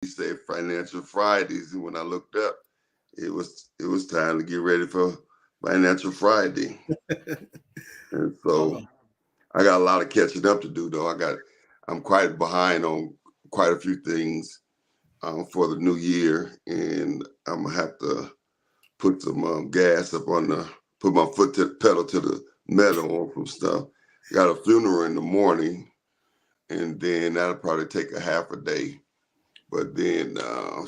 he said Financial Fridays, and when I looked up, it was time to get ready for Financial Friday, and so Oh, I got a lot of catching up to do. Though I'm quite behind on quite a few things for the new year, and I'm gonna have to put some gas up on put my foot to pedal to the metal on some stuff. Got a funeral in the morning, and then that'll probably take a half a day. But then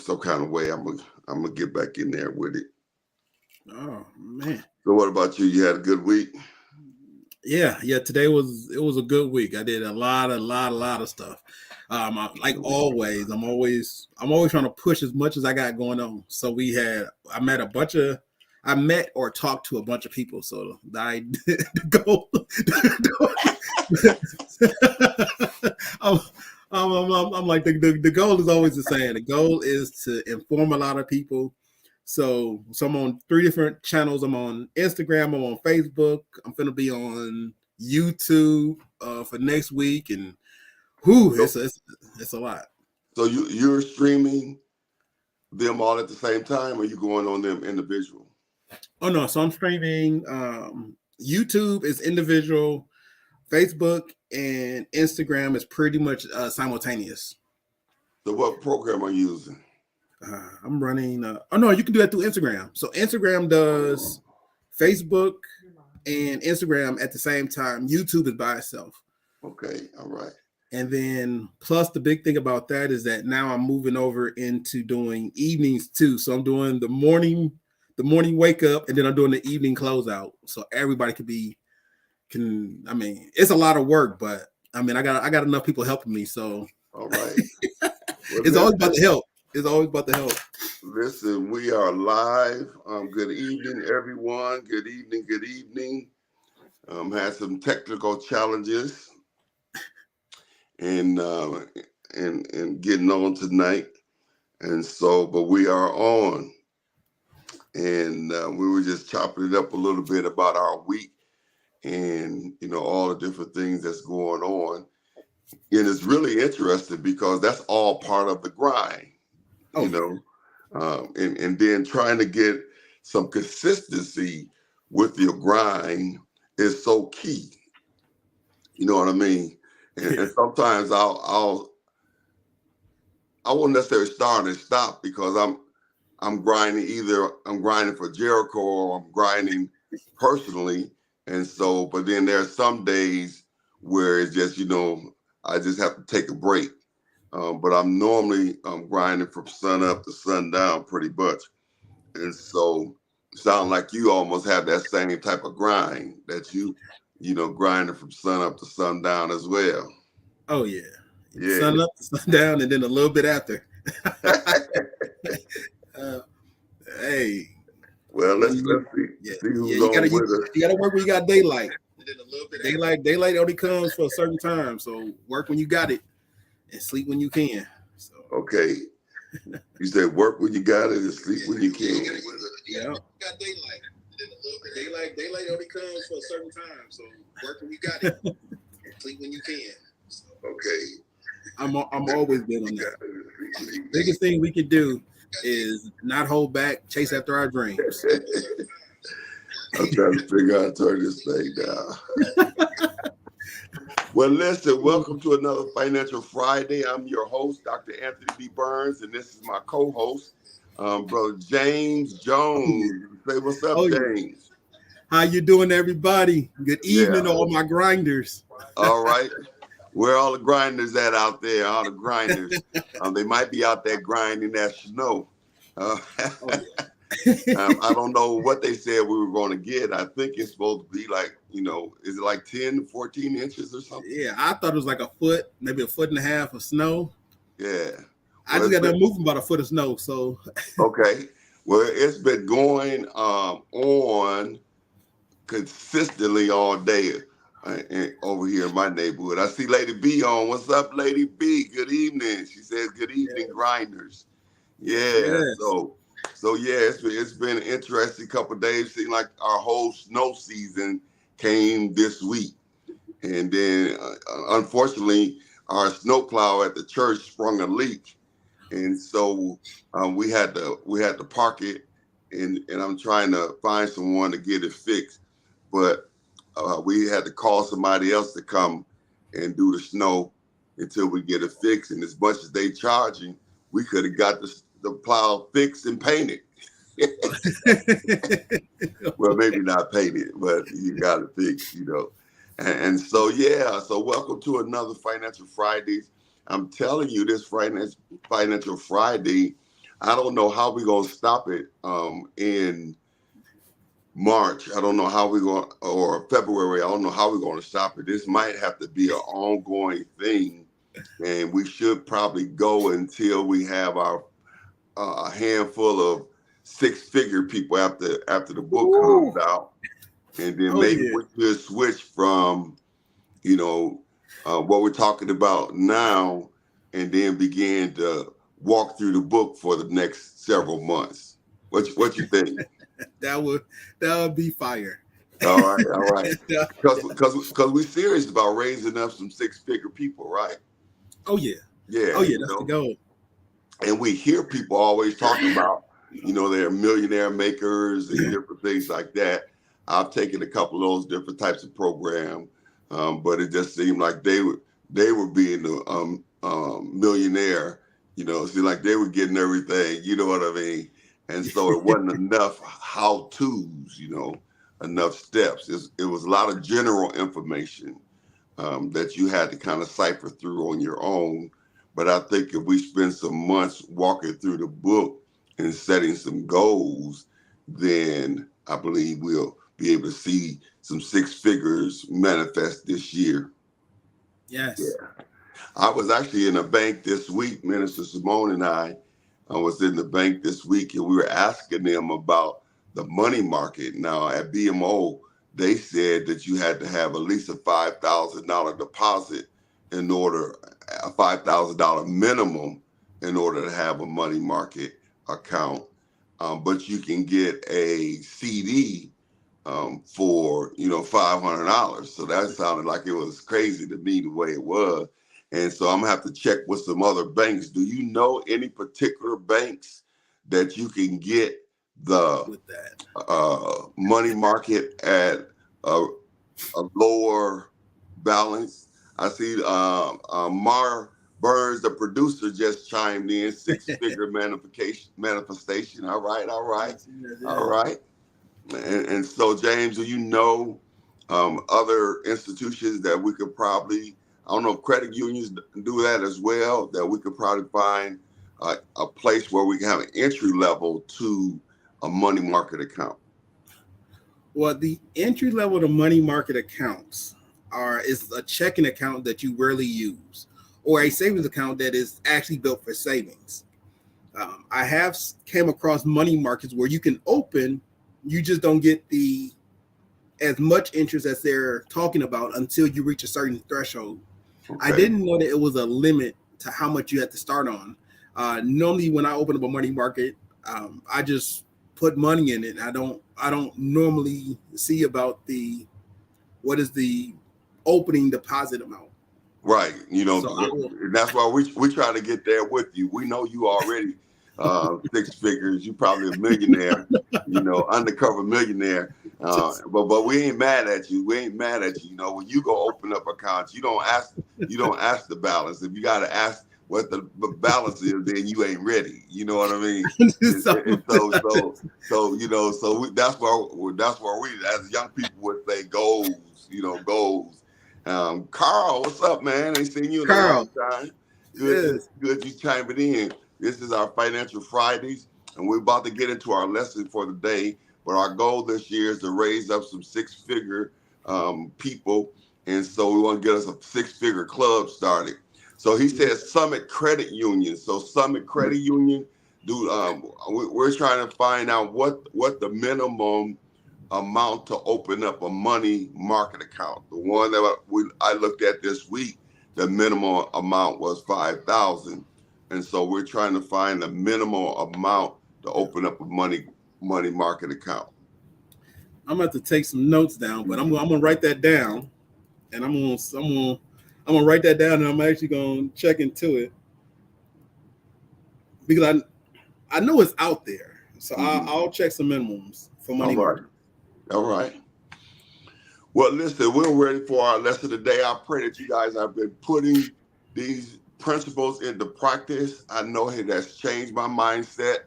some kind of way I'm gonna get back in there with it. oh man. So what about you? You had a good week? Yeah. Today was a good week. I did a lot of stuff. Like always, I'm always trying to push as much as I got going on. So I met or talked to a bunch of people. So I the goal. I'm, I'm like the goal is always the same. The goal is to inform a lot of people. So I'm on three different channels. I'm on Instagram. I'm on Facebook. I'm gonna be on YouTube for next week, and whew, So, it's a lot. so you're streaming them all at the same time, or you going on them individual? Oh no, so I'm streaming. YouTube is individual. Facebook and Instagram is pretty much simultaneous. So what program are you using? I'm running. Oh no, you can do that through Instagram. So Instagram does Facebook and Instagram at the same time. YouTube is by itself. Okay, all right. And then plus the big thing about that is that now I'm moving over into doing evenings too. So I'm doing the morning wake up, and then I'm doing the evening closeout. So everybody can I mean, it's a lot of work, but I mean I got enough people helping me. So All right. Well, it's always about listen, the help. It's always about the help. listen. We are live. Good evening, everyone. Good evening. Good evening. Had some technical challenges and and getting on tonight, and so but we are on, and we were just chopping it up a little bit about our week and all the different things that's going on, and it's really interesting because that's all part of the grind, Oh you yeah. know, and then trying to get some consistency with your grind is so key. You know what I mean? And sometimes I won't necessarily start and stop because I'm grinding, either I'm grinding for Jericho or I'm grinding personally. And so, but then there are some days where it's just, I just have to take a break. But I'm normally grinding from sun up to sundown pretty much. And so sound like you almost have that same type of grind that grinding from sun up to sundown as well. Oh yeah. Yeah. Sun up, sun down, and then a little bit after. uh, hey, Well, when let's you yeah see yeah who's you on gotta you, with us. you gotta work when you got daylight. And then a little bit daylight only comes for a certain time. So work when you got it and sleep when you can. So Okay. You said work when you got it and sleep when you can. yeah, you got daylight. And then a little bit daylight only comes for a certain time. So work when you got it and sleep when you can. So Okay. I'm always been on that. Biggest thing we could do is not hold back, chase after our dreams. I'm trying to figure out how to turn this thing down. Well, listen, welcome to another Financial Friday. I'm your host, Dr. Anthony D. Burns, and this is my co-host, Brother James Oh yeah. Jones. Say what's up, Oh yeah. James. How you doing, everybody? Good Yeah. evening, all my grinders. All right. Where all the grinders at out there? All the grinders. They might be out there grinding that snow. Uh, Oh yeah. I don't know what they said we were going to get. I think it's supposed to be like, is it like 10 to 14 inches or something? Yeah, I thought it was like a foot, maybe a foot and a half of snow. Yeah. I Well, just got done moving about a foot of snow. So okay. Well, it's been going on consistently all day over here in my neighborhood. I see Lady B on. What's up, Lady B? Good evening. She says, "Good evening, yes, grinders." Yeah. yes. So yeah, it's been an interesting couple of days. Seems like our whole snow season came this week, and then unfortunately, our snowplow at the church sprung a leak, and so we had to park it, and I'm trying to find someone to get it fixed, but we had to call somebody else to come and do the snow until we get it fixed. And as much as they charging, we could have got the plow fixed and painted. Well, maybe not painted, but you got it fixed, And so, yeah, so welcome to another Financial Fridays. I'm telling you, this Financial Friday, I don't know how we're going to stop it in March. I don't know how we're going, or February. I don't know how we're going to stop it. This might have to be an ongoing thing, and we should probably go until we have our handful of six-figure people after the book comes out, and then maybe we should switch from, what we're talking about now, and then begin to walk through the book for the next several months. What you think? That would be fire. All right. Because we're serious about raising up some six-figure people, right? Oh yeah. Yeah. Oh yeah, that's the goal. And we hear people always talking about, they're millionaire makers and different things like that. I've taken a couple of those different types of programs, but it just seemed like they were being a millionaire. Seemed like they were getting everything. You know what I mean? And so it wasn't enough how-tos, enough steps. It was a lot of general information that you had to kind of cipher through on your own. But I think if we spend some months walking through the book and setting some goals, then I believe we'll be able to see some six figures manifest this year. Yes. Yeah. I was actually in a bank this week. Minister Simone and I was in the bank this week, and we were asking them about the money market. Now at BMO, they said that you had to have at least a $5,000 deposit in order, a $5,000 minimum in order to have a money market account. But you can get a CD for, $500. So that sounded like it was crazy to me the way it was. And so I'm gonna have to check with some other banks. Do you know any particular banks that you can get the money market at a lower balance? I see Mar Burns, the producer, just chimed in, six-figure manifestation. All right. And so, James, do you know other institutions that we could probably, I don't know if credit unions do that as well, that we could probably find a place where we can have an entry level to a money market account? Well, the entry level to money market accounts is a checking account that you rarely use, or a savings account that is actually built for savings. I have came across money markets where you can open, you just don't get as much interest as they're talking about until you reach a certain threshold. Okay. I didn't know that it was a limit to how much you had to start on. Normally, when I open up a money market, I just put money in it. I don't normally see about what is the opening deposit amount. Right. That's why we try to get there with you. We know you already six figures. You probably a millionaire, undercover millionaire. But we ain't mad at you. When you go open up accounts, you don't ask the balance. If you got to ask what the balance is, then you ain't ready. You know what I mean? That's where we as young people would say goals. Goals. Carl, what's up, man? Ain't seen you in a long time. Good you chiming in. This is our Financial Fridays, and we're about to get into our lesson for the day. But our goal this year is to raise up some six-figure people, and so we want to get us a six-figure club started. So he says Summit Credit Union. So Summit Credit Union, we're trying to find out what the minimum amount to open up a money market account. The one that I looked at this week, the minimum amount was $5,000, and so we're trying to find the minimum amount to open up a money market account. I'm going to take some notes down, but I'm going to write that down, and I'm going to write that down, and I'm actually going to check into it. because I know it's out there. So Mhm. I'll check some minimums for All money right. market. All right. Well, listen, we're ready for our lesson today. I pray that you guys have been putting these principles into practice. I know it has changed my mindset,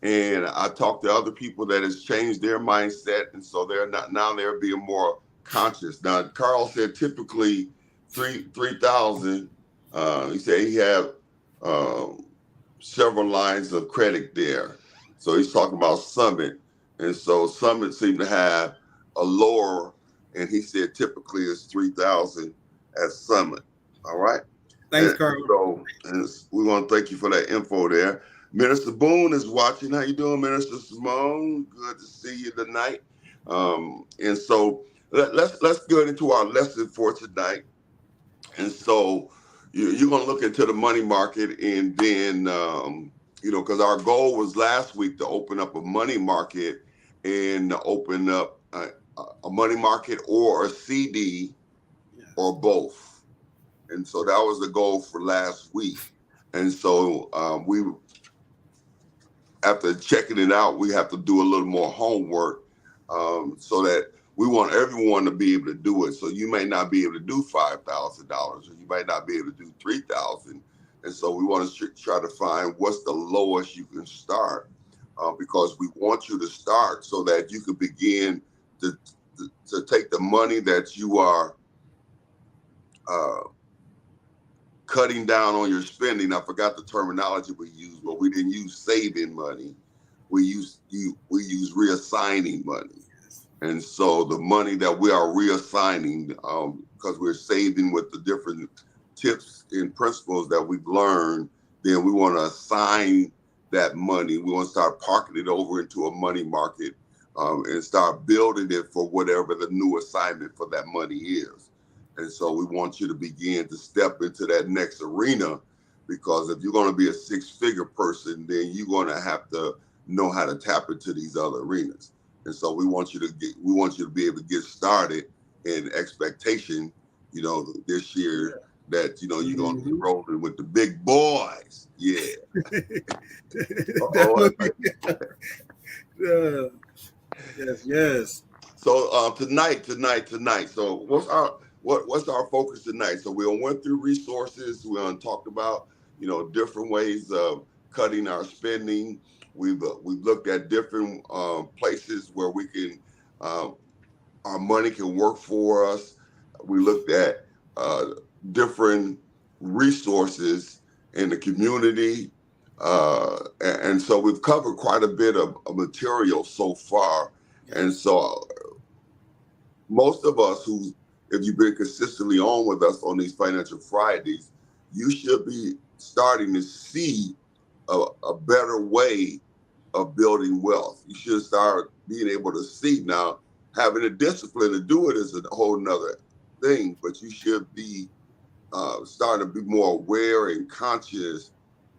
and I talked to other people that has changed their mindset, and so they're not now they're being more conscious. Now, Carl said typically 3,000. He said he had um, several lines of credit there, so he's talking about Summit, and so Summit seemed to have a lower, and he said typically it's 3,000 at Summit. All right. Thanks, And Carl. so and we want to thank you for that info there. Minister Boone is watching. How you doing, Minister Simone? Good to see you tonight. And so let's get into our lesson for tonight. And so you're going to look into the money market, and then because our goal was last week to open up a money market and open up a money market or a CD or both. And so that was the goal for last week. And so we, after checking it out, we have to do a little more homework so that we want everyone to be able to do it. So you may not be able to do $5,000, or you might not be able to do 3,000. And so we want to try to find what's the lowest you can start, because we want you to start so that you can begin to take the money that you are cutting down on your spending. I forgot the terminology we used, but we didn't use saving money. We use reassigning money. And so the money that we are reassigning, because we're saving with the different tips and principles that we've learned, then we want to assign that money. We want to start parking it over into a money market, and start building it for whatever the new assignment for that money is. And so we want you to begin to step into that next arena, because if you're going to be a six-figure person, then you're going to have to know how to tap into these other arenas. And so we want you to be able to get started in expectation, this year that, you're going to be rolling with the big boys. Yeah. Yes. So tonight. So what's our focus tonight? So we went through resources. We talked about different ways of cutting our spending. We've looked at different places where we can our money can work for us. We looked at different resources in the community, and so we've covered quite a bit of material so far. And so most of us if you've been consistently on with us on these Financial Fridays, you should be starting to see a better way of building wealth. You should start being able to see now. Having the discipline to do it is a whole nother thing, but you should be starting to be more aware and conscious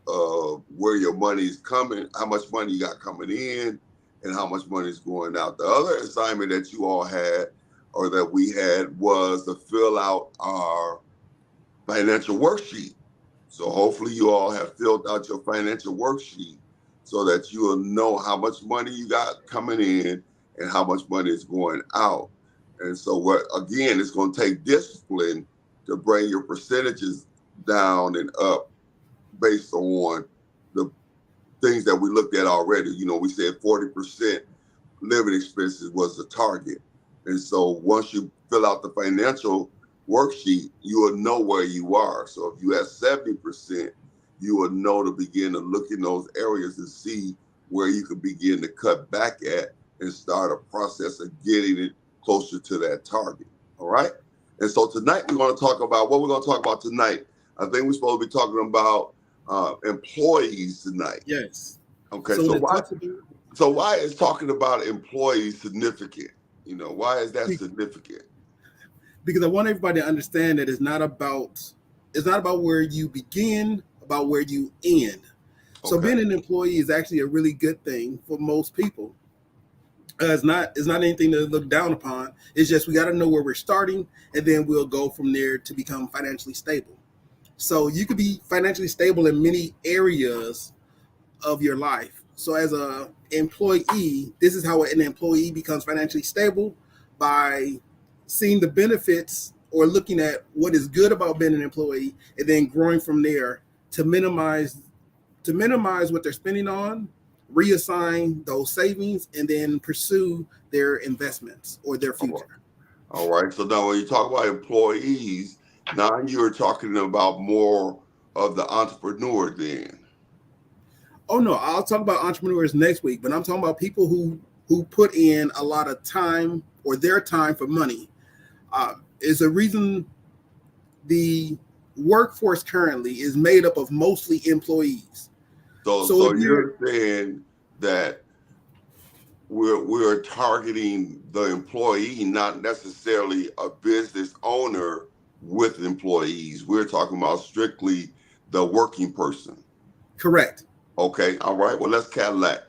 of where your money is coming, how much money you got coming in, and how much money is going out. The other assignment that you all had, or that we had, was to fill out our financial worksheet. So hopefully you all have filled out your financial worksheet so that you will know how much money you got coming in and how much money is going out. And so again, it's going to take discipline to bring your percentages down and up based on the things that we looked at already. We said 40% living expenses was the target. And so once you fill out the financial worksheet, you will know where you are. So if you have 70%, you will know to begin to look in those areas and see where you can begin to cut back at and start a process of getting it closer to that target. All right. And so tonight we're going to talk about what we're going to talk about tonight. I think we're supposed to be talking about employees tonight. Yes. Okay. So why is talking about employees significant? Why is that significant? Because I want everybody to understand that it's not about where you begin, about where you end. So being an employee is actually a really good thing for most people. It's not anything to look down upon. It's just we got to know where we're starting, and then we'll go from there to become financially stable. So you could be financially stable in many areas of your life. So as a employee, this is how an employee becomes financially stable, by seeing the benefits or looking at what is good about being an employee and then growing from there to minimize what they're spending on, reassign those savings, and then pursue their investments or their future. All right. So now when you talk about employees, now you're talking about more of the entrepreneur then. Oh no, I'll talk about entrepreneurs next week, but I'm talking about people who put in a lot of time or their time for money. Is a reason the workforce currently is made up of mostly employees. So you're saying that we're targeting the employee, not necessarily a business owner with employees. We're talking about strictly the working person. Correct. Okay. All right. Well, let's Cadillac.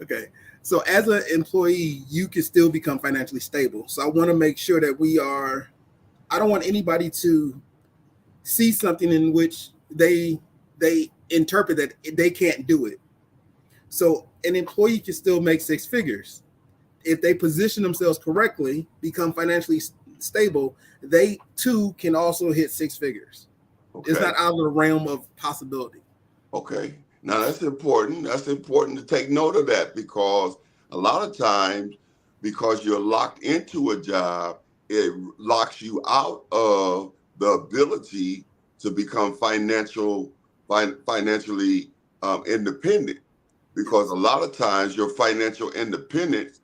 Okay. So as an employee, you can still become financially stable. So I want to make sure that I don't want anybody to see something in which they interpret that they can't do it. So an employee can still make six figures. If they position themselves correctly, become financially stable, they too can also hit six figures. Okay. It's not out of the realm of possibility. Okay. Now that's important. That's important to take note of that, because a lot of times, because you're locked into a job, it locks you out of the ability to become financially independent. Because a lot of times your financial independence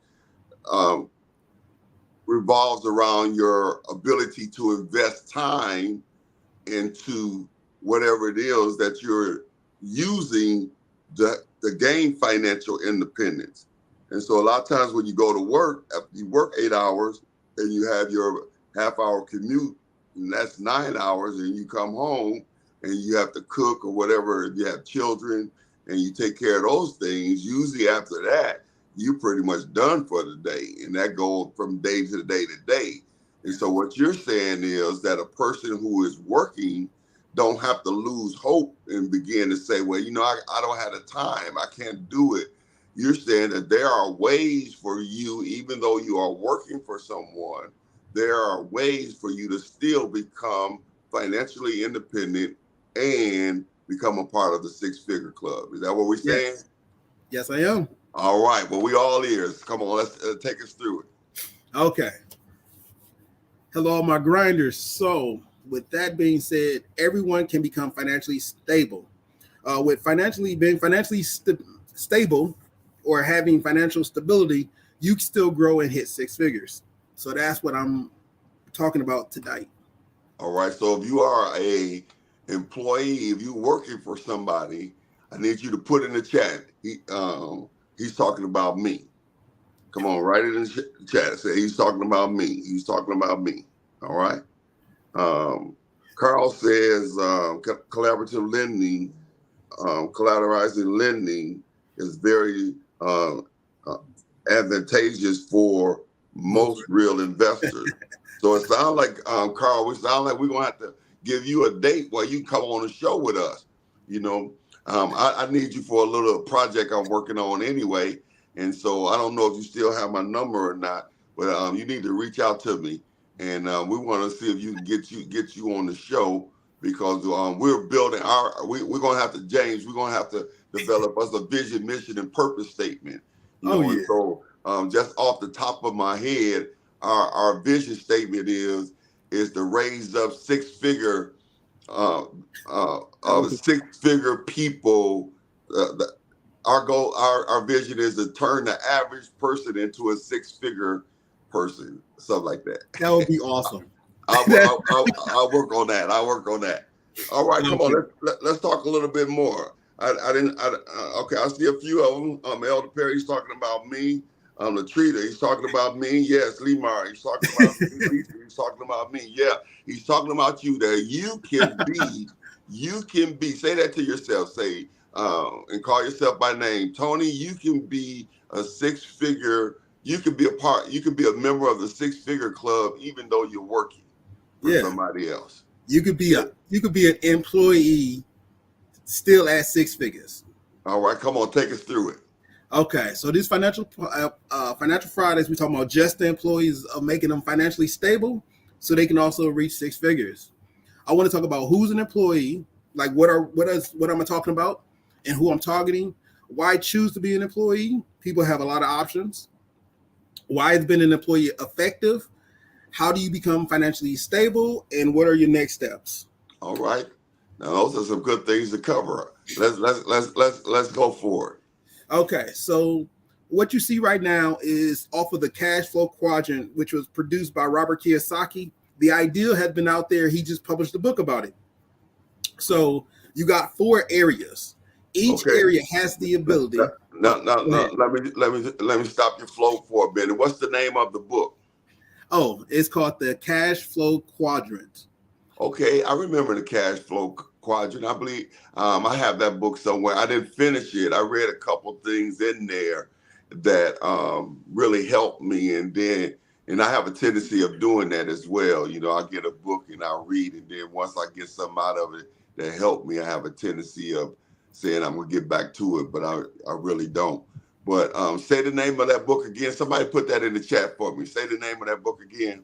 revolves around your ability to invest time into whatever it is that you're using to gain financial independence. And so a lot of times when you go to work, after you work 8 hours and you have your half-hour commute, and that's 9 hours, and you come home and you have to cook or whatever, if you have children and you take care of those things, usually after that, you're pretty much done for the day. And that goes from day to day to day. And so what you're saying is that a person who is working don't have to lose hope and begin to say, well, I don't have the time, I can't do it. You're saying that there are ways for you, even though you are working for someone, there are ways for you to still become financially independent and become a part of the six-figure club. Is that what we're saying? Yes, I am. All right. Well, we all ears. Come on, let's take us through it. Okay. Hello, my grinders. So with that being said, everyone can become financially stable. With being financially stable or having financial stability, you can still grow and hit six figures. So that's what I'm talking about tonight. All right. So if you are a employee, if you're working for somebody, I need you to put in the chat. He's talking about me. Come on, write it in the chat. Say he's talking about me. He's talking about me. All right. Carl says collaborative lending, collateralizing lending is very advantageous for most real investors. So it sounds like, Carl, we're going to have to give you a date where you come on the show with us. I need you for a little project I'm working on anyway. And so I don't know if you still have my number or not, but you need to reach out to me. And we want to see if you can get you on the show, because we're building we're going to have to, James, we're going to have to develop us a vision, mission, and purpose statement. And so just off the top of my head, our vision statement is to raise up six-figure people. Our goal, our vision is to turn the average person into a six-figure person, something like that. That would be awesome. I'll work on that. All right, come on. Let's talk a little bit more. Okay, I see a few of them. Elder Perry, he's talking about me. Latrita, he's talking about me. Yes, Lemar, he's talking about me. Lisa, he's talking about me. Yeah, he's talking about you. That you can be. Say that to yourself. Say, and call yourself by name. Tony, you can be a six-figure. You can be a member of the six-figure club, even though you're working for somebody else. You could be an employee still at six figures. All right, come on, take us through it. Okay, so these financial Fridays, we're talking about just the employees of making them financially stable, so they can also reach six figures. I want to talk about who's an employee, like what am I talking about, and who I'm targeting. Why choose to be an employee? People have a lot of options. Why has been an employee effective? How do you become financially stable, and what are your next steps? All right. Now those are some good things to cover. Let's go for it. Okay, so what you see right now is off of the cash flow quadrant, which was produced by Robert Kiyosaki. The idea had been out there. He just published a book about it. So you got four areas. Each area has the ability. No. Let me stop your flow for a minute. What's the name of the book? Oh, it's called the Cash Flow Quadrant. Okay, I remember the Cash Flow Quadrant. I believe I have that book somewhere. I didn't finish it. I read a couple things in there that really helped me, and I have a tendency of doing that as well. You know, I get a book and I read, and then once I get something out of it that helped me, I have a tendency of saying I'm gonna get back to it, but I really don't. But say the name of that book again. Somebody put that in the chat for me. Say the name of that book again.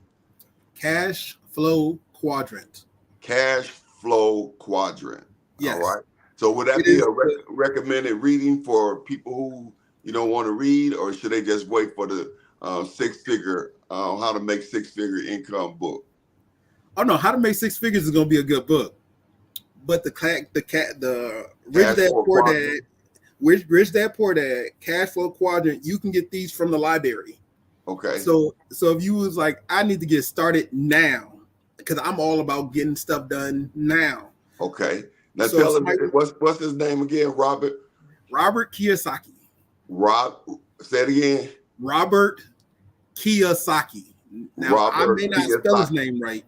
Cash Flow Quadrant. Cash Flow Quadrant. Yes. All right. So would that be a recommended reading for people who want to read, or should they just wait for the how to make six-figure income book? Oh no, How to Make Six Figures is going to be a good book. But the Rich Dad Poor Dad, Rich Dad Poor Dad, Cash Flow Quadrant, you can get these from the library. Okay. So if you was like, I need to get started now, because I'm all about getting stuff done now. Okay. Now tell him what's his name again, Robert? Robert Kiyosaki. Say it again. Robert Kiyosaki. Now I may not spell his name right.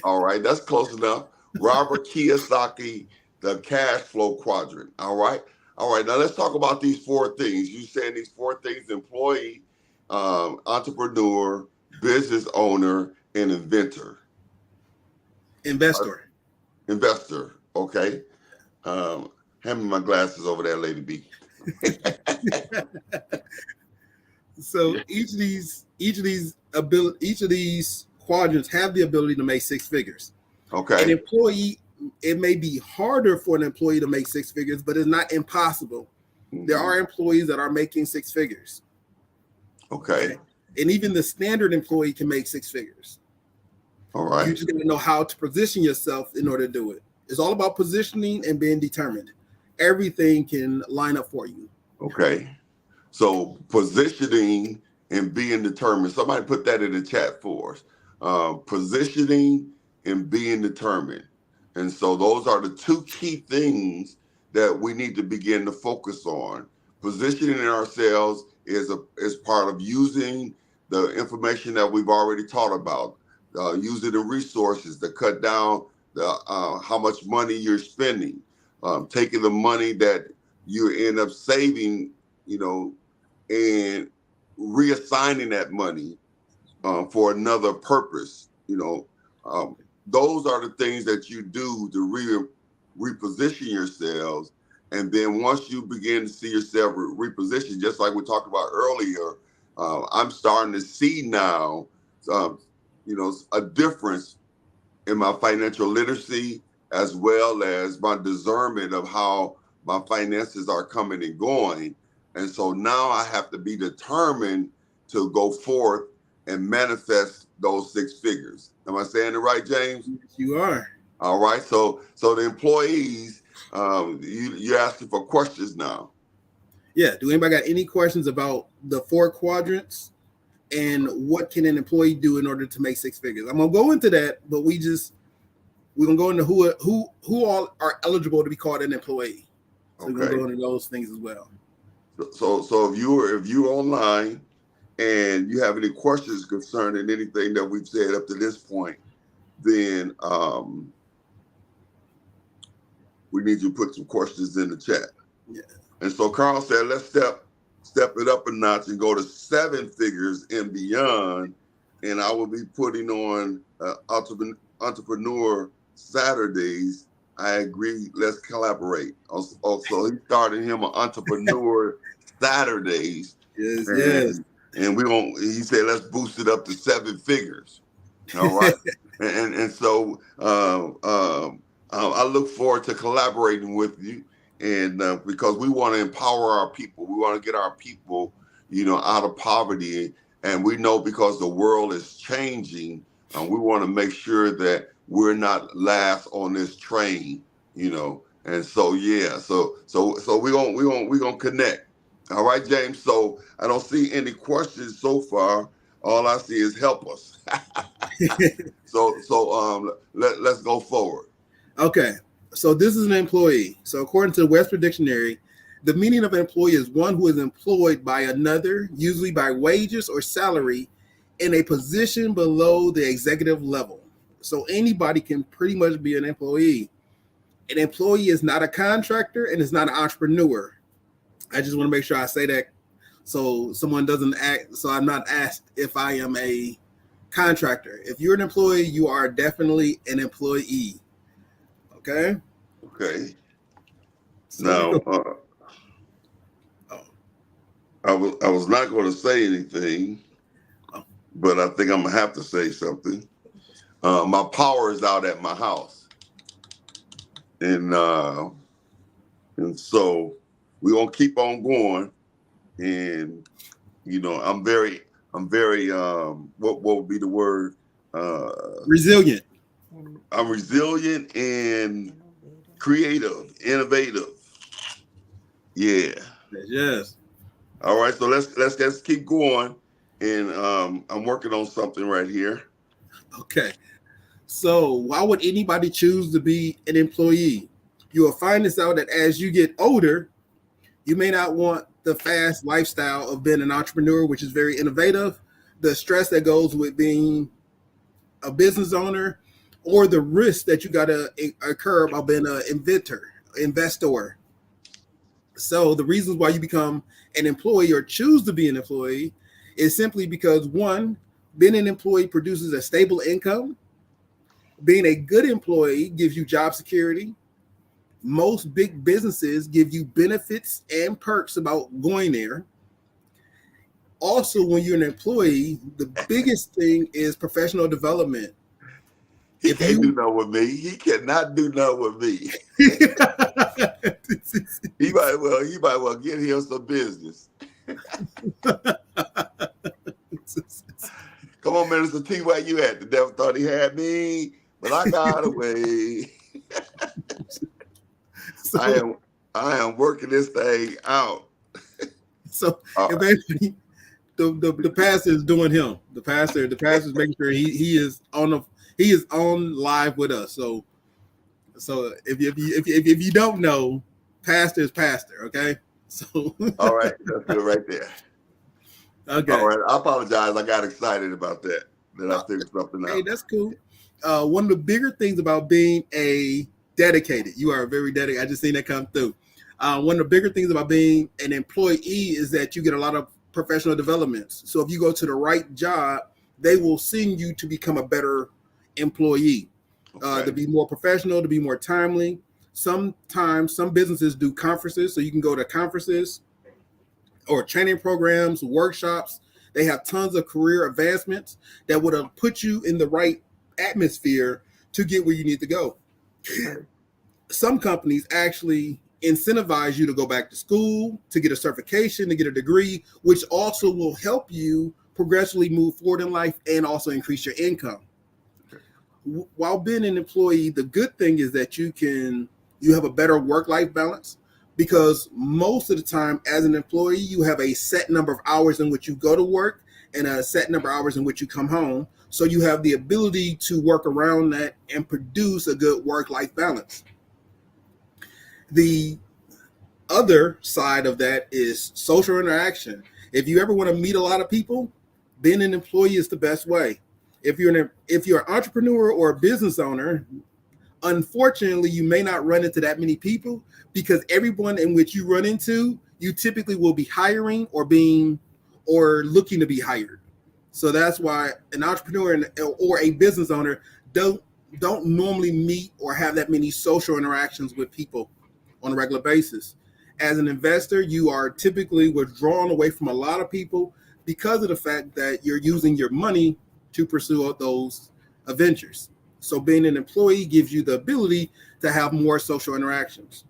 All right, that's close enough. Robert Kiyosaki, the Cash Flow Quadrant. All right. Now let's talk about these four things. You saying these four things: employee, entrepreneur, business owner, and investor. Okay. Hand me my glasses over there, Lady B. So each of these quadrants have the ability to make six figures. Okay. An employee, it may be harder for an employee to make six figures, but it's not impossible. Mm-hmm. There are employees that are making six figures. Okay. And even the standard employee can make six figures. All right. You just got to know how to position yourself in order to do it. It's all about positioning and being determined. Everything can line up for you. Okay. So positioning and being determined. Somebody put that in the chat for us. Positioning and being determined. And so those are the two key things that we need to begin to focus on. Positioning ourselves is part of using the information that we've already taught about, using the resources to cut down how much money you're spending, taking the money that you end up saving, and reassigning that money for another purpose. Those are the things that you do to reposition yourselves. And then once you begin to see yourself reposition, just like we talked about earlier, I'm starting to see now, a difference in my financial literacy, as well as my discernment of how my finances are coming and going. And so now I have to be determined to go forth and manifest those six figures. Am I saying it right, James? Yes, you are. All right. So the employees, you're asking for questions now. Yeah. Do anybody got any questions about the four quadrants and what can an employee do in order to make six figures? I'm gonna go into that, but we're gonna go into who all are eligible to be called an employee. So we're gonna go into those things as well. So if you're online and you have any questions concerning anything that we've said up to this point, then we need you to put some questions in the chat. Yeah. And so Carl said, let's step it up a notch and go to seven figures and beyond. And I will be putting on Entrepreneur Saturdays. I agree. Let's collaborate. Also, he started him an entrepreneur Saturdays, Yes, yes. and he said let's boost it up to 7 figures. All right, and so I look forward to collaborating with you, and because we want to empower our people, we want to get our people, out of poverty, and we know because the world is changing, we want to make sure that we're not last on this train, and so yeah, so we're gonna connect. All right, James. So I don't see any questions so far. All I see is help us. So let's go forward. Okay, so this is an employee. So according to the Webster Dictionary, the meaning of an employee is one who is employed by another, usually by wages or salary, in a position below the executive level. So anybody can pretty much be an employee. An employee is not a contractor and is not an entrepreneur. I just want to make sure I say that so someone doesn't act. So I'm not asked if I am a contractor. If you're an employee, you are definitely an employee. Okay. Okay. So Now, I was not going to say anything, but I think I'm gonna have to say something. My power is out at my house, and so we're gonna keep on going. And I'm very what would be the word? Resilient. I'm resilient and creative, innovative. Yeah. Yes. All right, so let's keep going, and I'm working on something right here. Okay. So why would anybody choose to be an employee? You will find this out that as you get older, you may not want the fast lifestyle of being an entrepreneur, which is very innovative, the stress that goes with being a business owner, or the risk that you got to incur about being an investor. So the reasons why you become an employee or choose to be an employee is simply because, one, being an employee produces a stable income. Being a good employee gives you job security. Most big businesses give you benefits and perks about going there. Also, when you're an employee, the biggest thing is professional development. He can't do nothing with me. He cannot do nothing with me. He might well get him some business. Come on, Minister T, where you at? The devil thought he had me, but I got away. So, I am working this thing out. So eventually, the pastor is doing him. The pastor is making sure he is on live with us. So if you don't know, pastor is pastor. Okay. So all right, that's good right there. Okay. All right. I apologize. I got excited about that. Then I figured something out. Hey, that's cool. One of the bigger things about being a dedicated, you are very dedicated. I just seen that come through. One of the bigger things about being an employee is that you get a lot of professional developments. So if you go to the right job, they will send you to become a better employee, to be more professional, to be more timely. Sometimes some businesses do conferences, so you can go to conferences or training programs, workshops. They have tons of career advancements that would have put you in the right atmosphere to get where you need to go. Some companies actually incentivize you to go back to school, to get a certification, to get a degree, which also will help you progressively move forward in life and also increase your income. While being an employee, the good thing is that you have a better work-life balance, because most of the time as an employee, you have a set number of hours in which you go to work and a set number of hours in which you come home. So you have the ability to work around that and produce a good work-life balance. The other side of that is social interaction. If you ever want to meet a lot of people, being an employee is the best way. If you're an entrepreneur or a business owner, unfortunately, you may not run into that many people, because everyone in which you run into, you typically will be hiring or looking to be hired. So that's why an entrepreneur or a business owner don't don't normally meet or have that many social interactions with people on a regular basis. As an investor, you are typically withdrawn away from a lot of people because of the fact that you're using your money to pursue those adventures. So being an employee gives you the ability to have more social interactions.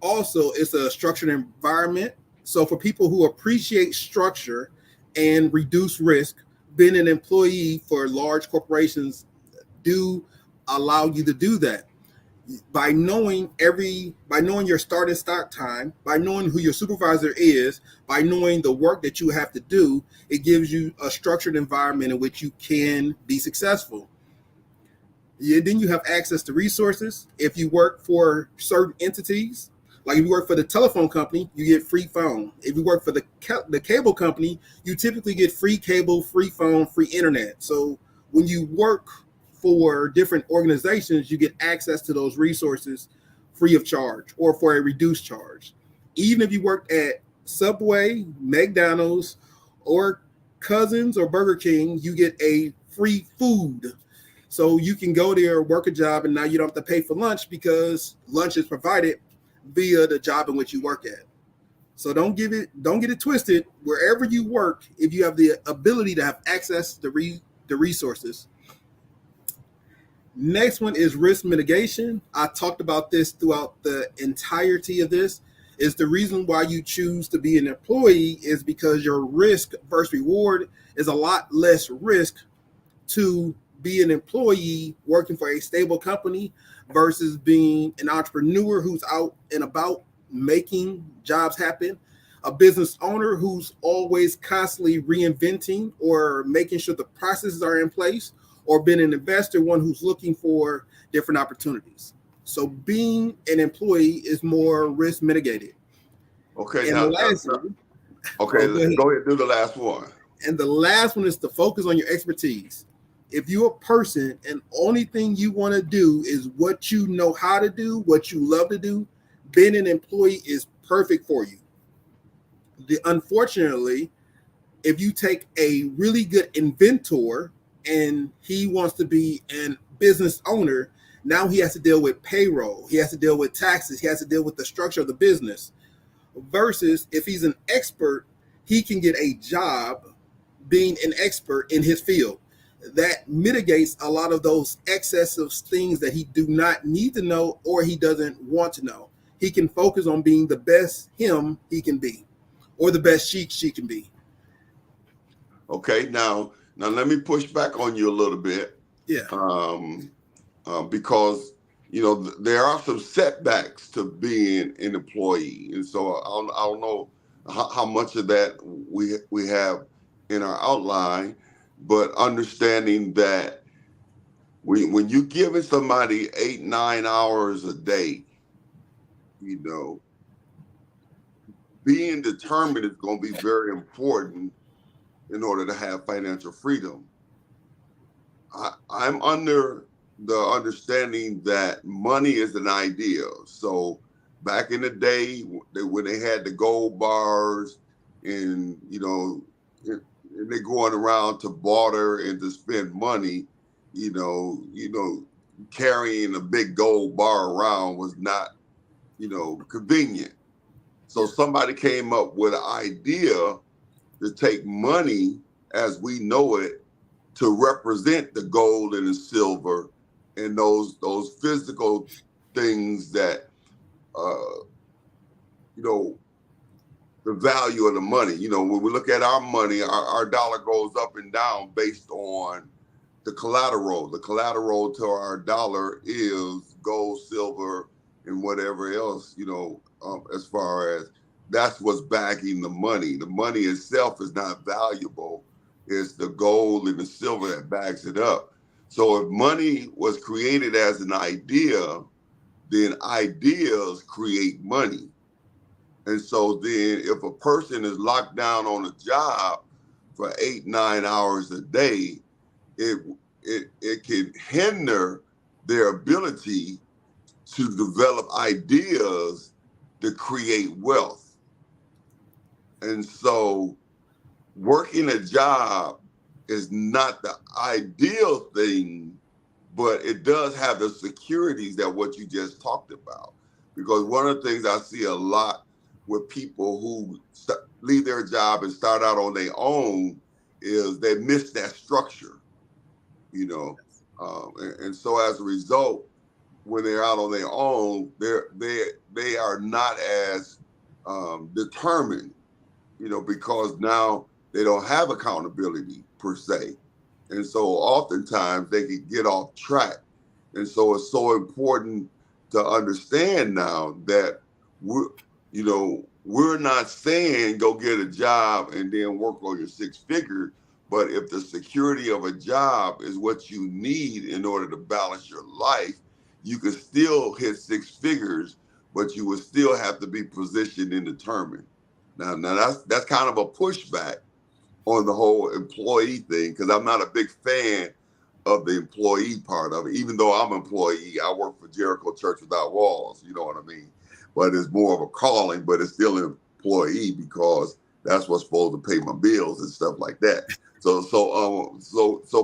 Also, it's a structured environment. So for people who appreciate structure and reduce risk, being an employee for large corporations do allow you to do that by knowing your start and stop time, by knowing who your supervisor is, by knowing the work that you have to do. It gives you a structured environment in which you can be successful. Then you have access to resources. If you work for certain entities, like if you work for the telephone company, you get free phone. If you work for the cable company, you typically get free cable, free phone, free internet. So when you work for different organizations, you get access to those resources free of charge or for a reduced charge. Even if you work at Subway, McDonald's, or Cousins or Burger King, you get a free food. So you can go there, work a job, and now you don't have to pay for lunch because lunch is provided via the job in which you work at. So don't get it twisted. Wherever you work, if you have the ability to have access to the resources. Next one is risk mitigation. I talked about this throughout the entirety of this. Is the reason why you choose to be an employee is because your risk versus reward is a lot less risk to be an employee working for a stable company versus being an entrepreneur who's out and about making jobs happen, a business owner who's always constantly reinventing or making sure the processes are in place, or being an investor, one who's looking for different opportunities. So being an employee is more risk mitigated. Okay, And now, lastly, okay, go ahead. go ahead and do the last one. And the last one is to focus on your expertise. If you're a person and only thing you want to do is what you know how to do, what you love to do, being an employee is perfect for you. Unfortunately, if you take a really good inventor and he wants to be a business owner, now he has to deal with payroll, he has to deal with taxes, he has to deal with the structure of the business. Versus if he's an expert, he can get a job being an expert in his field. That mitigates a lot of those excessive things that he do not need to know or he doesn't want to know. He can focus on being the best him he can be, or the best she can be. Okay, now let me push back on you a little bit. Yeah. Because there are some setbacks to being an employee, and so I don't know how much of that we have in our outline, but understanding that when you're giving somebody 8-9 hours a day, being determined is going to be very important in order to have financial freedom. I'm under the understanding that money is an idea. So back in the day when they had the gold bars and, and they're going around to barter and to spend money, carrying a big gold bar around was not, convenient. So somebody came up with an idea to take money as we know it to represent the gold and the silver and those physical things that, the value of the money. When we look at our money, our dollar goes up and down based on the collateral. The collateral to our dollar is gold, silver, and whatever else, as far as that's what's backing the money. The money itself is not valuable. It's the gold and the silver that backs it up. So if money was created as an idea, then ideas create money. And so then if a person is locked down on a job for 8-9 hours a day, it can hinder their ability to develop ideas to create wealth. And so working a job is not the ideal thing but it does have the securities that what you just talked about. Because one of the things I see a lot with people who leave their job and start out on their own is they miss that structure, you know. And so as a result, when they're out on their own, they are not as determined, you know, because now they don't have accountability per se. And so oftentimes they can get off track. And so it's so important to understand now that we're not saying go get a job and then work on your six figures, but if the security of a job is what you need in order to balance your life, you could still hit six figures, but you would still have to be positioned and determined. Now that's kind of a pushback on the whole employee thing, because I'm not a big fan of the employee part of it. Even though I'm an employee, I work for Jericho Church Without Walls, you know what I mean? But it's more of a calling, but it's still an employee because that's what's supposed to pay my bills and stuff like that. So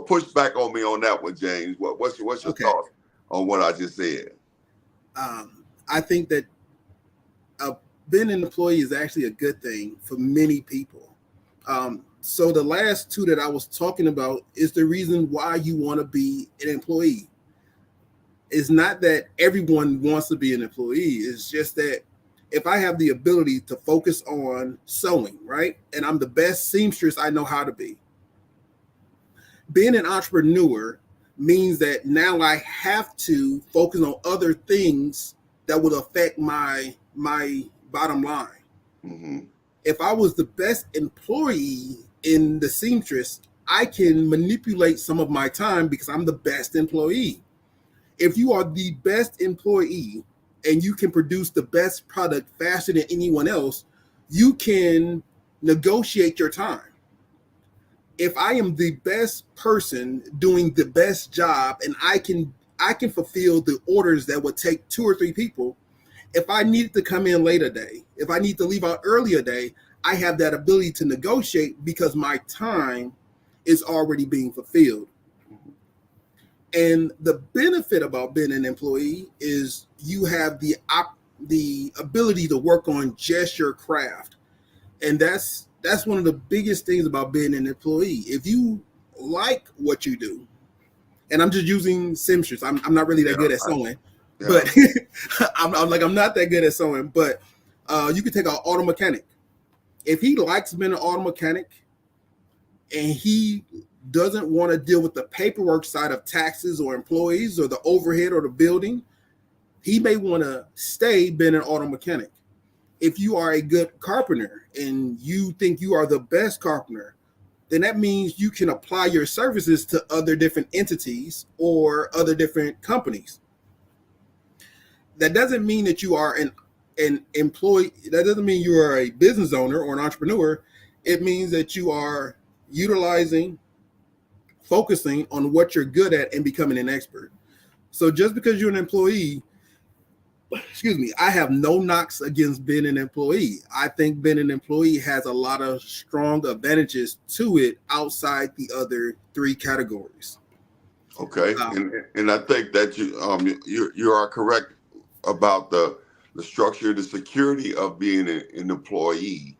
push back on me on that one, James. What's your thoughts on what I just said? I think that being an employee is actually a good thing for many people. So the last two that I was talking about is the reason why you want to be an employee. It's not that everyone wants to be an employee. It's just that if I have the ability to focus on sewing, right, and I'm the best seamstress I know how to be, being an entrepreneur means that now I have to focus on other things that would affect my bottom line. Mm-hmm. If I was the best employee in the seamstress, I can manipulate some of my time because I'm the best employee. If you are the best employee and you can produce the best product faster than anyone else, you can negotiate your time. If I am the best person doing the best job and I can fulfill the orders that would take 2 or 3 people, if I needed to come in late a day, if I need to leave out early a day, I have that ability to negotiate because my time is already being fulfilled. And the benefit about being an employee is you have the ability to work on just your craft. And that's one of the biggest things about being an employee. If you like what you do, and I'm just using seamstress, I'm not really that good at sewing, but I'm not that good at sewing, but you could take an auto mechanic. If he likes being an auto mechanic and he doesn't want to deal with the paperwork side of taxes or employees or the overhead or the building, he may want to stay being an auto mechanic. If you are a good carpenter and you think you are the best carpenter, then that means you can apply your services to other different entities or other different companies. That doesn't mean that you are an employee. That doesn't mean you are a business owner or an entrepreneur. It means that you are focusing on what you're good at and becoming an expert. So just because you're an employee, I have no knocks against being an employee. I think being an employee has a lot of strong advantages to it outside the other 3 categories. Okay, and I think that you are correct about the structure, the security of being an employee,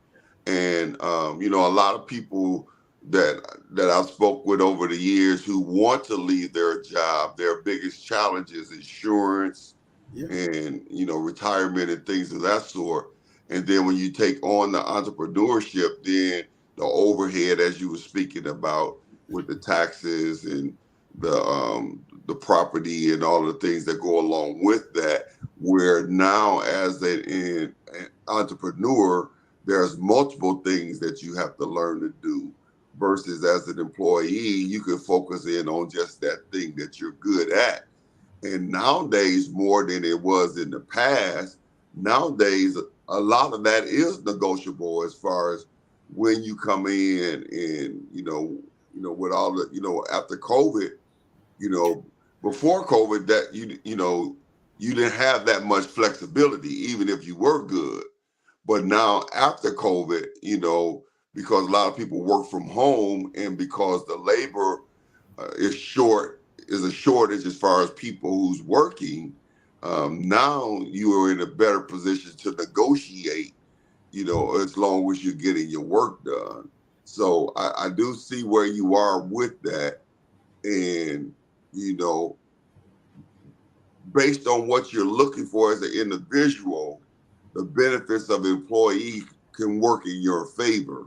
and a lot of people that I've spoke with over the years who want to leave their job, their biggest challenge is insurance. Yeah. And retirement and things of that sort. And then when you take on the entrepreneurship, then the overhead, as you were speaking about, with the taxes and the property and all the things that go along with that, where now as an entrepreneur, there's multiple things that you have to learn to do, versus as an employee, you can focus in on just that thing that you're good at. And nowadays, more than it was in the past, nowadays, a lot of that is negotiable as far as when you come in and, with all the, after COVID, before COVID, that, you didn't have that much flexibility, even if you were good. But now after COVID, because a lot of people work from home and because the labor is short, is a shortage as far as people who's working, now you are in a better position to negotiate, as long as you're getting your work done. So I do see where you are with that. And, based on what you're looking for as an individual, the benefits of employee can work in your favor.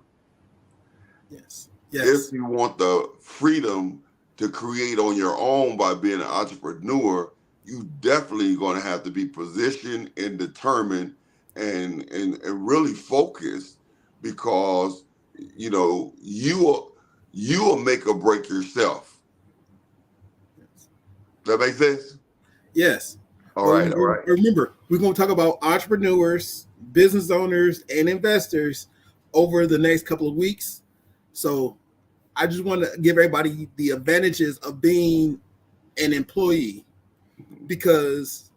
Yes. If you want the freedom to create on your own by being an entrepreneur, you definitely going to have to be positioned and determined and really focused, because you will make or break yourself. That makes sense? Yes. All right. Remember, we're going to talk about entrepreneurs, business owners, and investors over the next couple of weeks. So I just want to give everybody the advantages of being an employee, because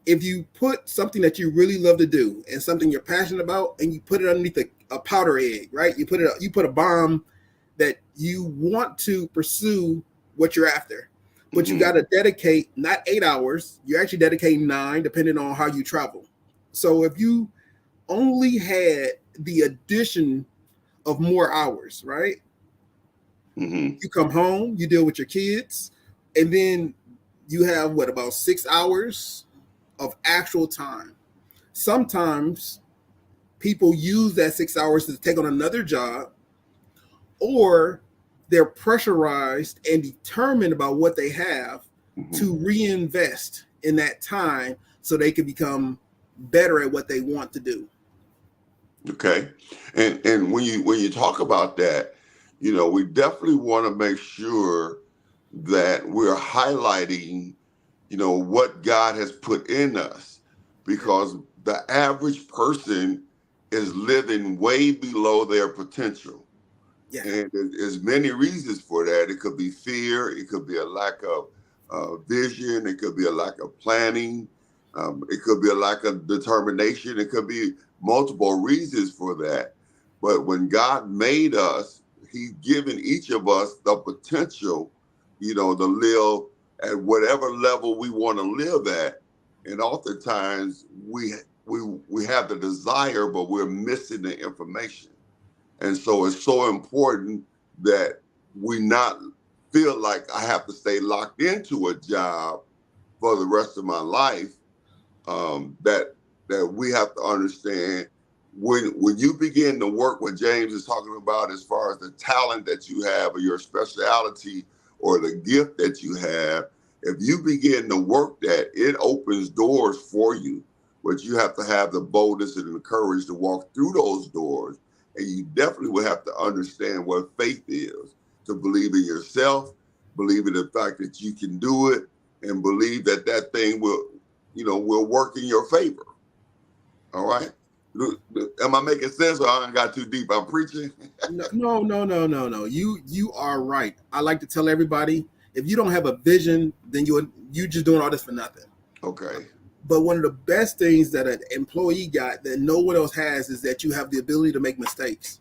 if you put something that you really love to do and something you're passionate about, and you put it underneath a powder egg, right? You put a bomb that you want to pursue what you're after. But you got to dedicate not 8 hours, you're actually dedicating 9, depending on how you travel. So if you only had the addition of more hours, right? You come home, you deal with your kids, and then you have about 6 hours of actual time. Sometimes people use that 6 hours to take on another job, or they're pressurized and determined about what they have to reinvest in that time so they can become better at what they want to do. Okay. And when you talk about that, we definitely want to make sure that we're highlighting, what God has put in us, because the average person is living way below their potential. Yeah. And there's many reasons for that. It could be fear. It could be a lack of vision. It could be a lack of planning. It could be a lack of determination. It could be multiple reasons for that. But when God made us, He's given each of us the potential, to live at whatever level we want to live at. And oftentimes we have the desire, but we're missing the information. And so it's so important that we not feel like I have to stay locked into a job for the rest of my life. That we have to understand when you begin to work, what James is talking about as far as the talent that you have, or your speciality, or the gift that you have, if you begin to work that, it opens doors for you. But you have to have the boldness and the courage to walk through those doors. And you definitely would have to understand what faith is, to believe in yourself, believe in the fact that you can do it, and believe that that thing will work in your favor. All right. Am I making sense, or I got too deep? I'm preaching. No. You are right. I like to tell everybody, if you don't have a vision, then you just doing all this for nothing. Okay. But one of the best things that an employee got that no one else has is that you have the ability to make mistakes.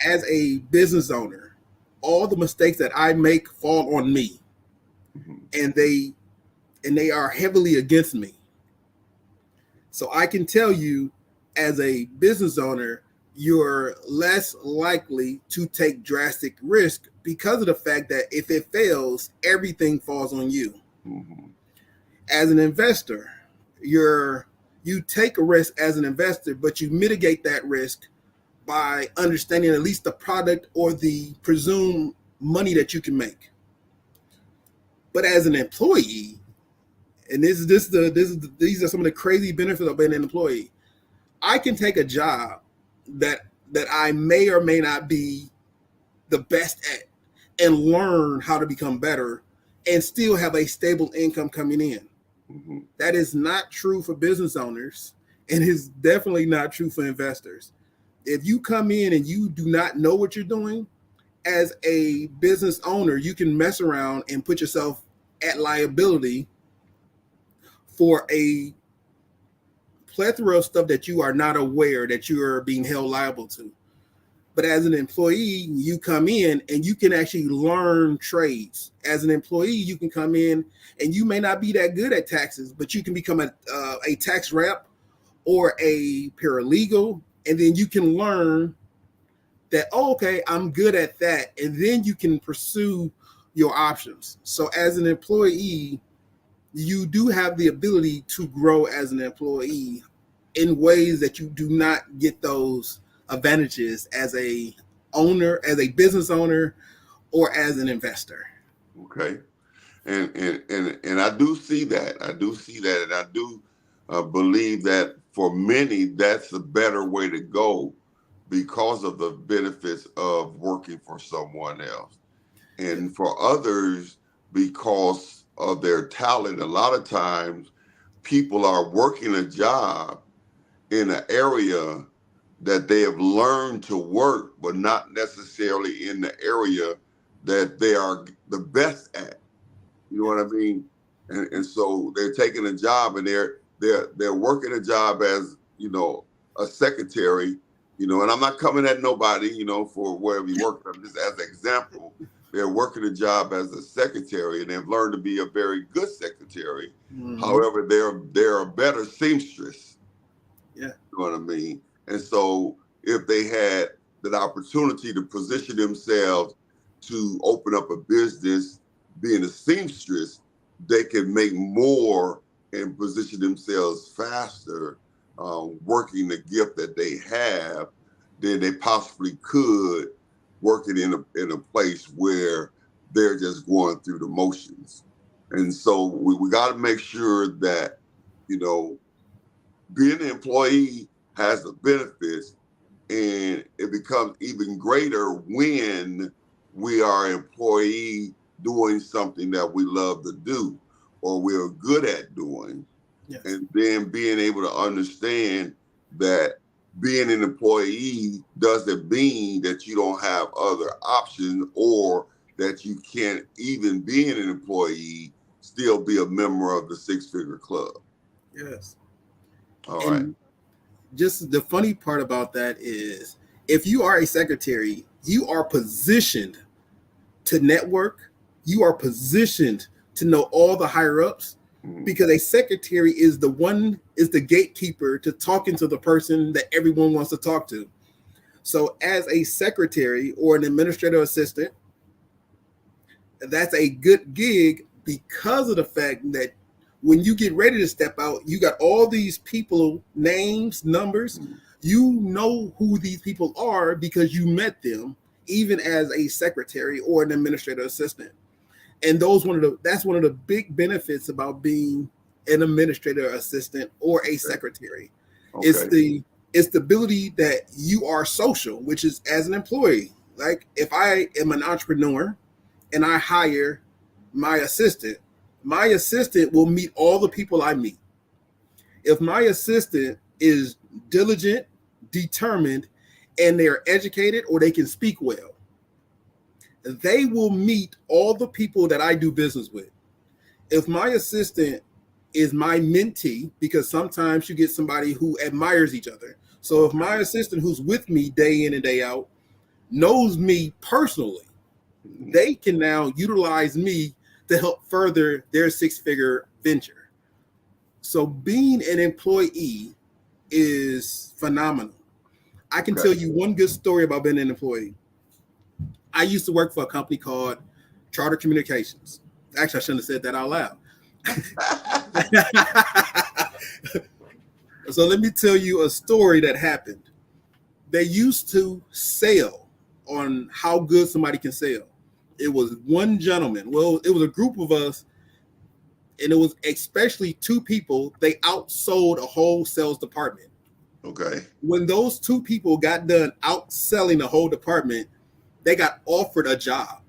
As a business owner, all the mistakes that I make fall on me, and they are heavily against me. So I can tell you, as a business owner, you're less likely to take drastic risk because of the fact that if it fails, everything falls on you. As an investor, you take a risk as an investor, but you mitigate that risk by understanding at least the product or the presumed money that you can make. But as an employee, and these are some of the crazy benefits of being an employee, I can take a job that I may or may not be the best at and learn how to become better and still have a stable income coming in. That is not true for business owners, and is definitely not true for investors. If you come in and you do not know what you're doing, as a business owner, you can mess around and put yourself at liability for a plethora of stuff that you are not aware that you are being held liable to. But as an employee, you come in and you can actually learn trades. As an employee, you can come in and you may not be that good at taxes, but you can become a tax rep or a paralegal, and then you can learn that, oh, okay, I'm good at that. And then you can pursue your options. So as an employee, you do have the ability to grow as an employee in ways that you do not get those advantages as a owner, as a business owner, or as an investor. Okay. And I do see that. I do see that, and I do believe that for many, that's the better way to go because of the benefits of working for someone else. And for others, because of their talent, a lot of times people are working a job in an area that they have learned to work, but not necessarily in the area that they are the best at. You know what I mean? And so they're taking a job and they're working a job as, a secretary, and I'm not coming at nobody, for wherever you work. I'm just as an example, they're working a job as a secretary and they've learned to be a very good secretary. Mm-hmm. However, they're a better seamstress. Yeah. You know what I mean? And so if they had that opportunity to position themselves to open up a business, being a seamstress, they can make more and position themselves faster, working the gift that they have than they possibly could working in a place where they're just going through the motions. And so we got to make sure that, being an employee has the benefits, and it becomes even greater when we are an employee doing something that we love to do or we're good at doing. Yes. And then being able to understand that being an employee doesn't mean that you don't have other options or that you can't, even being an employee, still be a member of the Six-Figure Club. Yes. All right. Just the funny part about that is if you are a secretary, you are positioned to network. You are positioned to know all the higher ups, because a secretary is the gatekeeper to talking to the person that everyone wants to talk to. So as a secretary or an administrative assistant, that's a good gig because of the fact that when you get ready to step out, you got all these people, names, numbers. You know who these people are because you met them, even as a secretary or an administrative assistant. And that's one of the big benefits about being an administrative assistant or a secretary. Okay. It's the ability that you are social, which is as an employee. Like if I am an entrepreneur and I hire my assistant will meet all the people I meet. If my assistant is diligent, determined, and they're educated or they can speak well, they will meet all the people that I do business with. If my assistant is my mentee, because sometimes you get somebody who admires each other. So if my assistant who's with me day in and day out knows me personally, they can now utilize me to help further their six-figure venture. So being an employee is phenomenal. I can tell you one good story about being an employee. I used to work for a company called Charter Communications. Actually, I shouldn't have said that out loud. So let me tell you a story that happened. They used to sell on how good somebody can sell. It was one gentleman. Well, it was a group of us, and it was especially two people. They outsold a whole sales department. Okay. When those two people got done outselling the whole department, they got offered a job.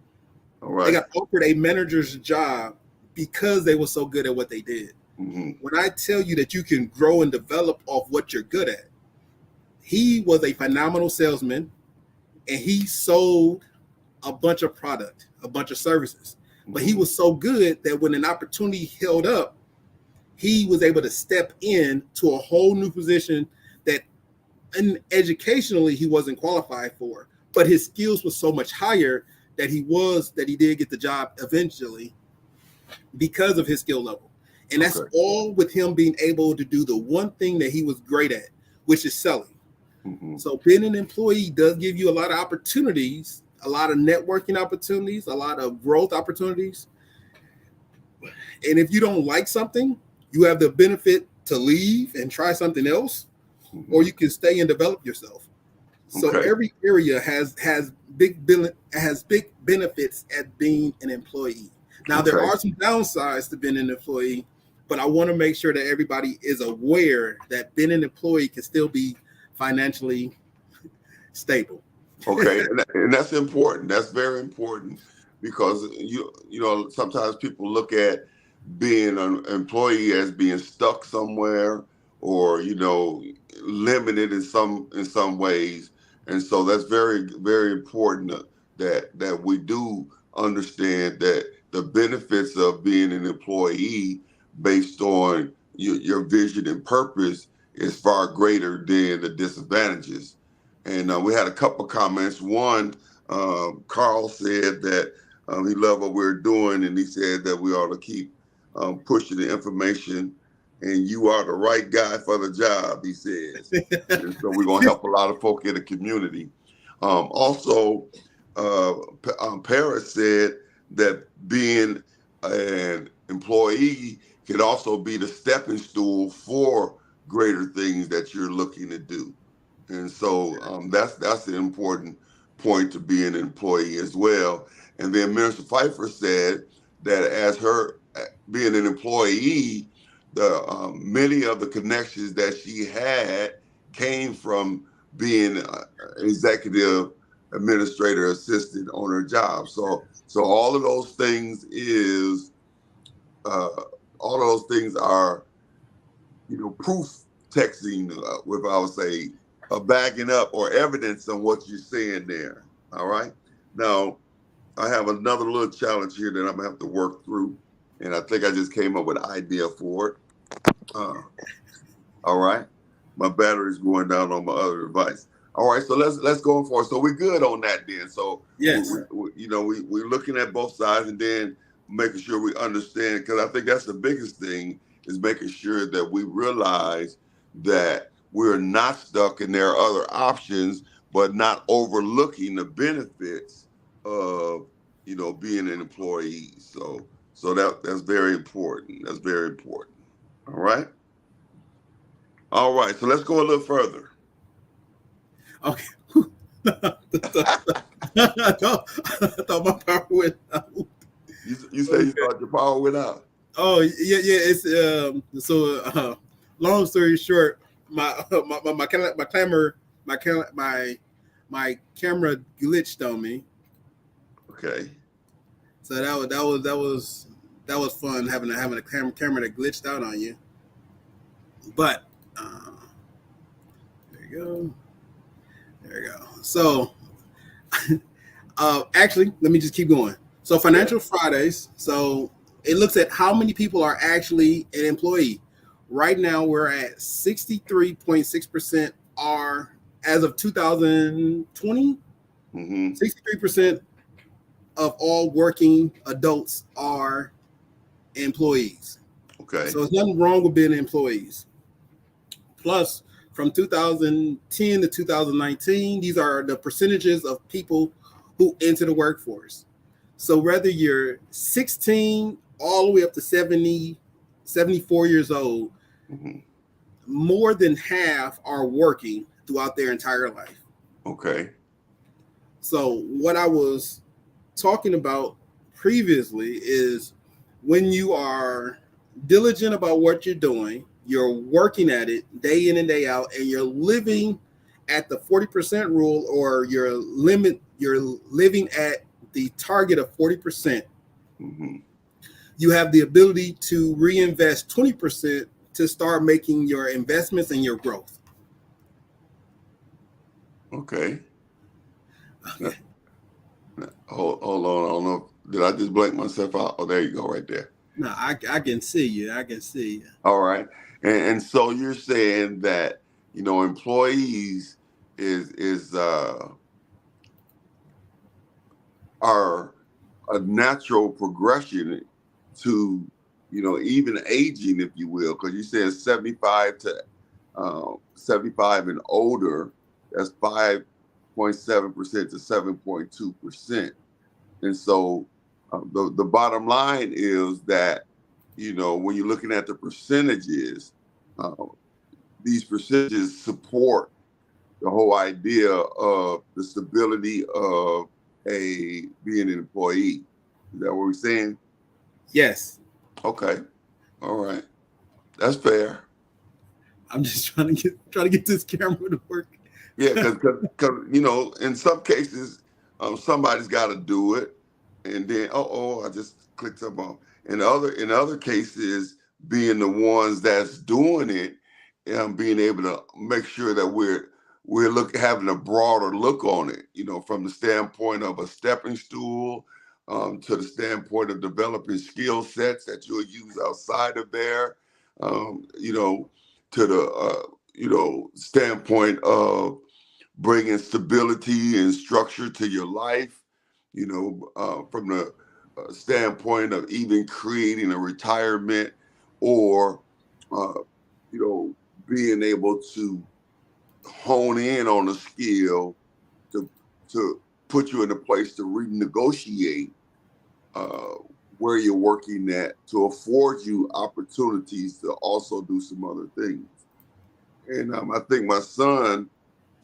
All right. They got offered a manager's job because they were so good at what they did. Mm-hmm. When I tell you that you can grow and develop off what you're good at, he was a phenomenal salesman, and he sold a bunch of product, a bunch of services. Mm-hmm. But he was so good that when an opportunity held up, he was able to step in to a whole new position that educationally he wasn't qualified for. but his skills was so much higher that he did get the job eventually because of his skill level. And that's Okay. all with him being able to do the one thing that he was great at, which is selling. Mm-hmm. So being an employee does give you a lot of opportunities, a lot of networking opportunities, a lot of growth opportunities. And if you don't like something, you have the benefit to leave and try something else, Mm-hmm. or you can stay and develop yourself. So Okay. every area has big benefits at being an employee. Now there Okay. are some downsides to being an employee, but I want to make sure that everybody is aware that being an employee can still be financially stable. Okay, and that's important. That's very important because you know sometimes people look at being an employee as being stuck somewhere or limited in some ways, and so that's very important that we do understand that the benefits of being an employee based on your vision and purpose is far greater than the disadvantages. And we had a couple comments. One, Carl said that he loved what we're doing, and he said that we ought to keep pushing the information. And you are the right guy for the job, he says. And so we're gonna help a lot of folk in the community. Also, Paris said that being an employee can also be the stepping stool for greater things that you're looking to do. And so that's an important point to be an employee as well. And then Minister Pfeiffer said that as her being an employee, the many of the connections that she had came from being executive administrator assistant on her job. So all of those things all of those things are proof texting, with I would say backing up or evidence on what you're saying there. All right. Now, I have another little challenge here that I'm gonna have to work through, and I think I just came up with an idea for it. All right. My battery's going down on my other device. All right, so let's go for it. So we're good on that then. So Yes. we're looking at both sides and then making sure we understand, because I think that's the biggest thing, is making sure that we realize that we're not stuck and there are other options, but not overlooking the benefits of being an employee. So that's very important. That's very important. All right. All right. So let's go a little further. Okay. I thought my power went out. You say you thought your power went out. Oh yeah. It's long story short, my camera glitched on me. Okay. So that was fun having a camera that glitched out on you. But there you go. There you go. So actually, let me just keep going. So Financial Fridays. So it looks at how many people are actually an employee. Right now, we're at 63.6% are, as of 2020, 63% of all working adults are employees. Okay. So there's nothing wrong with being employees. Plus, from 2010 to 2019, these are the percentages of people who enter the workforce. So whether you're 16 all the way up to 70, 74 years old, more than half are working throughout their entire life. Okay. So what I was talking about previously is when you are diligent about what you're doing, you're working at it day in and day out, and you're living at the 40% rule, or you're living at the target of 40%. You have the ability to reinvest 20% to start making your investments and your growth. Okay. Hold on. I don't know. Did I just blank myself out? Oh, there you go, right there. No, I can see you. I can see you. All right. And so you're saying that employees is are a natural progression to, even aging, if you will, because you said 75 and older, that's 5.7% to 7.2%. And so the bottom line is that, when you're looking at the percentages, these percentages support the whole idea of the stability of being an employee. Is that what we're saying? Yes. Okay. All right. That's fair. I'm just trying to get this camera to work. Yeah, because in some cases, somebody's got to do it, and then I just clicked something. In other cases, being the ones that's doing it, and being able to make sure that we're having a broader look on it. From the standpoint of a stepping stool, to the standpoint of developing skill sets that you'll use outside of there, to the standpoint of bringing stability and structure to your life, from the standpoint of even creating a retirement, or, being able to hone in on a skill to put you in a place to renegotiate where you're working at, to afford you opportunities to also do some other things. And I think my son,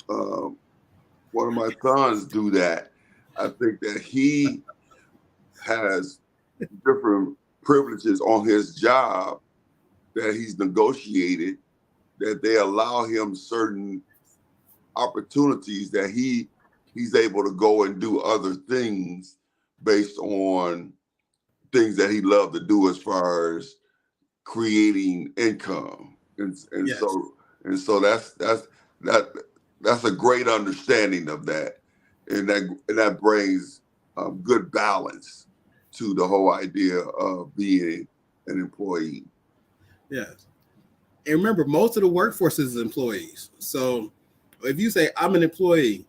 one of my sons do that. I think that he has different privileges on his job that he's negotiated, that they allow him certain opportunities that he's able to go and do other things based on things that he loved to do as far as creating income. And Yes. so that's a great understanding of that, and that brings good balance to the whole idea of being an employee. Yes. And remember, most of the workforce is employees. So if you say I'm an employee,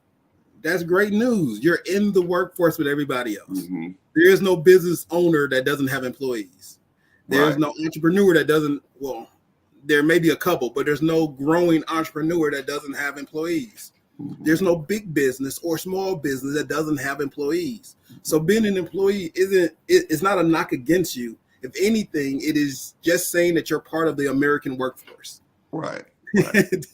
that's great news. You're in the workforce with everybody else. Mm-hmm. There is no business owner that doesn't have employees. There's Right. no entrepreneur that doesn't, well, there may be a couple, but there's no growing entrepreneur that doesn't have employees. Mm-hmm. There's no big business or small business that doesn't have employees. So being an employee it's not a knock against you. If anything, it is just saying that you're part of the American workforce. Right. Right.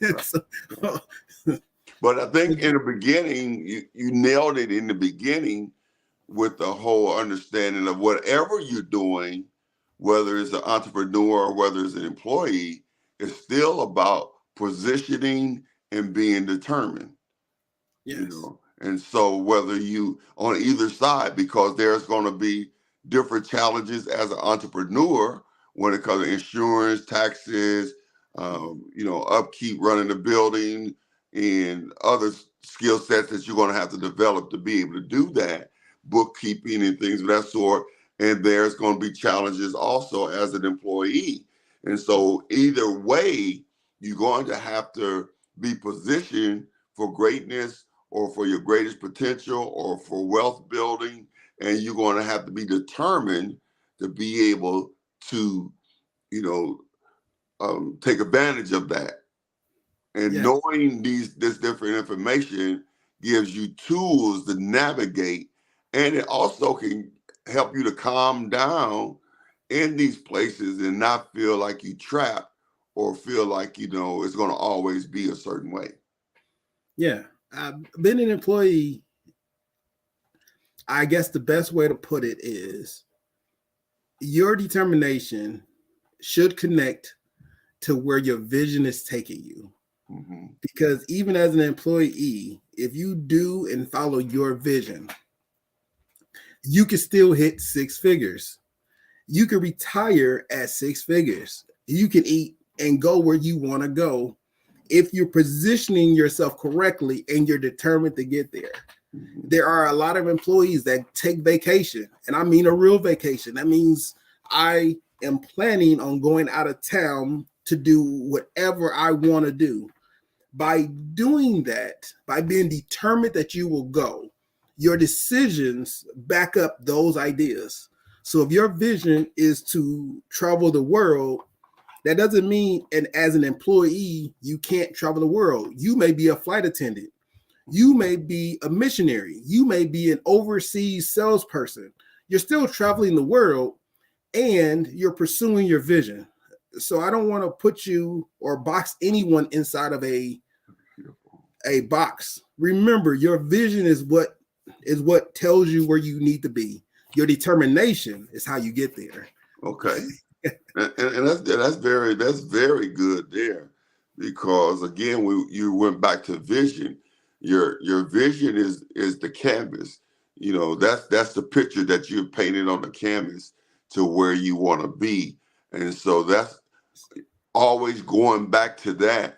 But I think in the beginning, you nailed it in the beginning with the whole understanding of whatever you're doing, whether it's an entrepreneur or whether it's an employee, it's still about positioning and being determined. Yes. And so whether you on either side, because there's going to be different challenges as an entrepreneur when it comes to insurance, taxes, upkeep, running the building, and other skill sets that you're going to have to develop to be able to do that, bookkeeping and things of that sort. And there's going to be challenges also as an employee. And so either way, you're going to have to be positioned for greatness, or for your greatest potential, or for wealth building. And you're going to have to be determined to be able to, take advantage of that. And Yes. knowing this different information gives you tools to navigate, and it also can help you to calm down in these places and not feel like you trapped, or feel like, it's going to always be a certain way. Yeah. Being an employee, I guess the best way to put it is your determination should connect to where your vision is taking you. Mm-hmm. Because even as an employee, if you do and follow your vision, you can still hit six figures. You can retire at six figures. You can eat and go where you want to go if you're positioning yourself correctly and you're determined to get there. Mm-hmm. There are a lot of employees that take vacation, and I mean a real vacation. That means I am planning on going out of town to do whatever I want to do. By doing that, by being determined that you will go, your decisions back up those ideas. So if your vision is to travel the world, that doesn't mean, and as an employee, you can't travel the world. You may be a flight attendant. You may be a missionary. You may be an overseas salesperson. You're still traveling the world and you're pursuing your vision. So I don't want to put you or box anyone inside of a box. Remember, your vision is what tells you where you need to be. Your determination is how you get there. Okay. and that's very good there, because again, you went back to vision. Your vision is the canvas. You know, that's the picture that you're painting on the canvas to where you want to be. And so that's always going back to that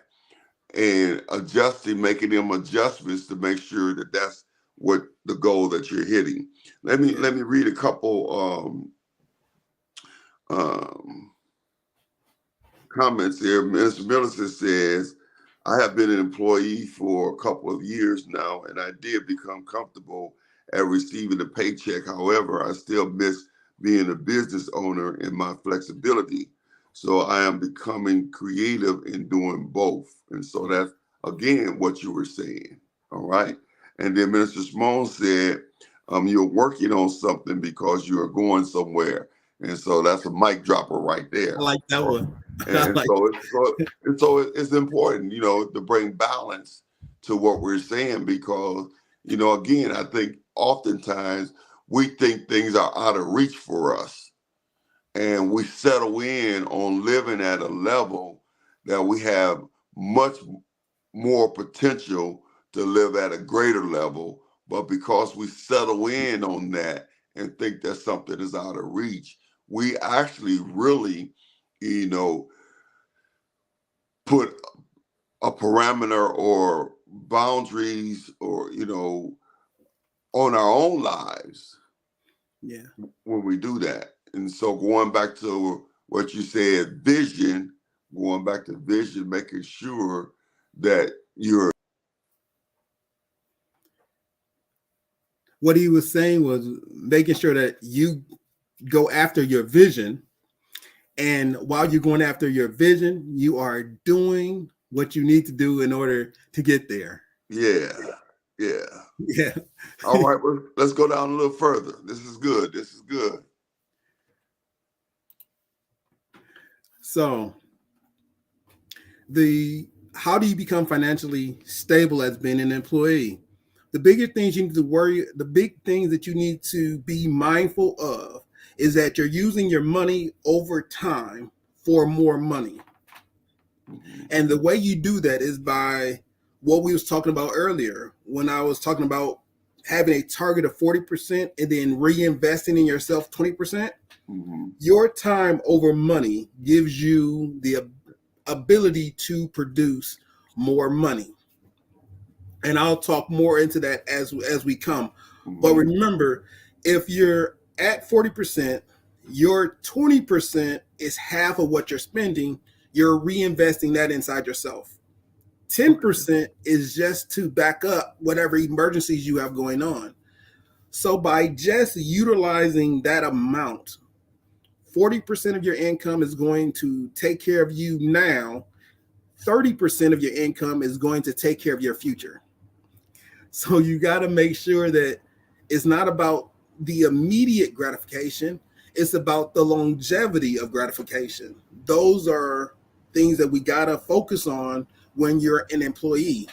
and adjusting, making them adjustments to make sure that that's what the goal that you're hitting. Let me read a couple comments here. Mr. Millicent says, I have been an employee for a couple of years now, and I did become comfortable at receiving a paycheck. However, I still miss being a business owner and my flexibility. So I am becoming creative in doing both. And so that's, again, what you were saying. All right. And then Minister Simone said, you're working on something because you are going somewhere. And so that's a mic dropper right there. I like that one. And so it's important, you know, to bring balance to what we're saying, because, you know, again, I think oftentimes we think things are out of reach for us, and we settle in on living at a level that we have much more potential to live at a greater level. But because we settle in on that and think that something is out of reach, we actually really, you know, put a parameter or boundaries or, you know, on our own lives. Yeah. When we do that. And so going back to what you said, vision, making sure that you're. What he was saying was making sure that you go after your vision. And while you're going after your vision, you are doing what you need to do in order to get there. Yeah. All right, well, let's go down a little further. This is good. So how do you become financially stable as being an employee? The big things that you need to be mindful of is that you're using your money over time for more money. And the way you do that is by what we was talking about earlier, when I was talking about having a target of 40% and then reinvesting in yourself 20%. Your time over money gives you the ability to produce more money. And I'll talk more into that as we come. But remember, if you're at 40%, your 20% is half of what you're spending. You're reinvesting that inside yourself. 10% is just to back up whatever emergencies you have going on. So by just utilizing that amount, 40% of your income is going to take care of you now. 30% of your income is going to take care of your future. So you got to make sure that it's not about the immediate gratification. It's about the longevity of gratification. Those are things that we got to focus on when you're an employee,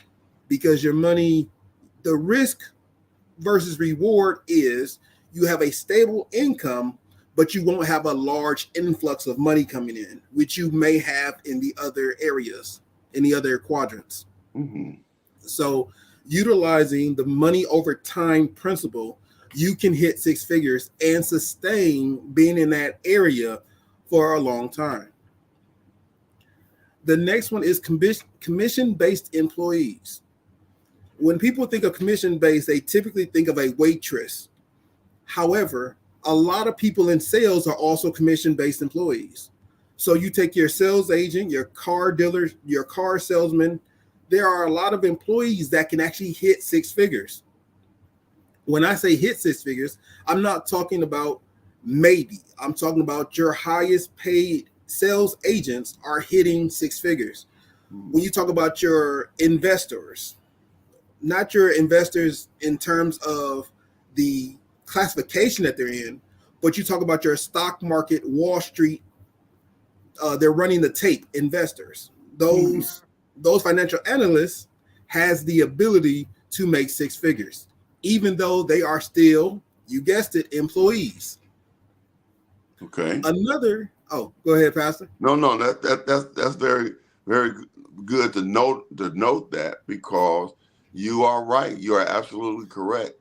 because your money, the risk versus reward is you have a stable income, but you won't have a large influx of money coming in, which you may have in the other areas, in the other quadrants. So utilizing the money over time principle, you can hit six figures and sustain being in that area for a long time. The next one is commission-based employees. When people think of commission-based, they typically think of a waitress. However, a lot of people in sales are also commission-based employees. So you take your sales agent, your car dealer, your car salesman. There are a lot of employees that can actually hit six figures. When I say hit six figures, I'm not talking about maybe. I'm talking about your highest paid sales agents are hitting six figures. When you talk about your investors, not your investors in terms of the classification that they're in, but you talk about your stock market, Wall Street, they're running the tape investors. Those financial analysts has the ability to make six figures, even though they are still, you guessed it, employees. Okay. Go ahead, Pastor. No, that's very, very good to note that, because you are right. You are absolutely correct.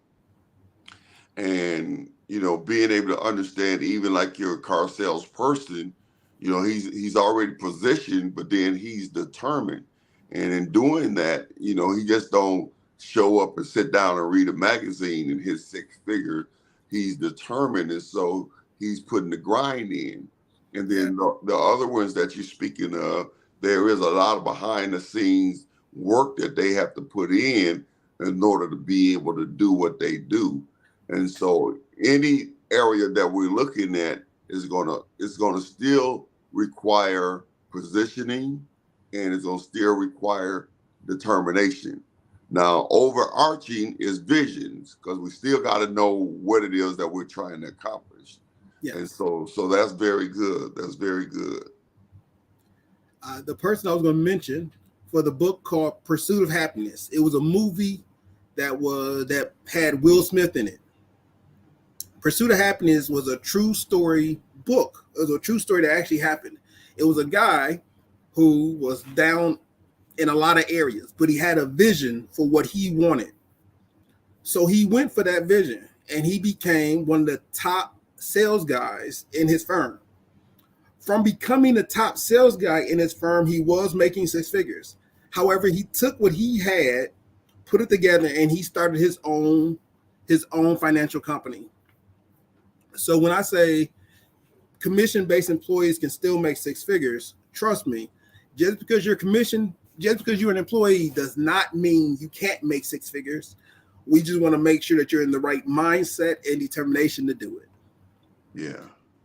And being able to understand, even like your car salesperson, he's already positioned, but then he's determined. And in doing that, he just don't show up and sit down and read a magazine and hit six figures. He's determined, and so he's putting the grind in. And then the other ones that you're speaking of, there is a lot of behind the scenes work that they have to put in order to be able to do what they do. And so any area that we're looking at is gonna still require positioning, and it's gonna still require determination. Now, overarching is visions, because we still got to know what it is that we're trying to accomplish. Yes. And so that's very good. That's very good. The person I was going to mention for the book called Pursuit of Happiness, it was a movie that had Will Smith in it. Pursuit of Happiness was a true story book. It was a true story that actually happened. It was a guy who was down in a lot of areas, but he had a vision for what he wanted. So he went for that vision, and he became one of the top sales guys in his firm. From becoming the top sales guy in his firm, he was making six figures. However, he took what he had, put it together, and he started his own financial company. So when I say commission-based employees can still make six figures, trust me, just because you're an employee does not mean you can't make six figures. We just want to make sure that you're in the right mindset and determination to do it. Yeah.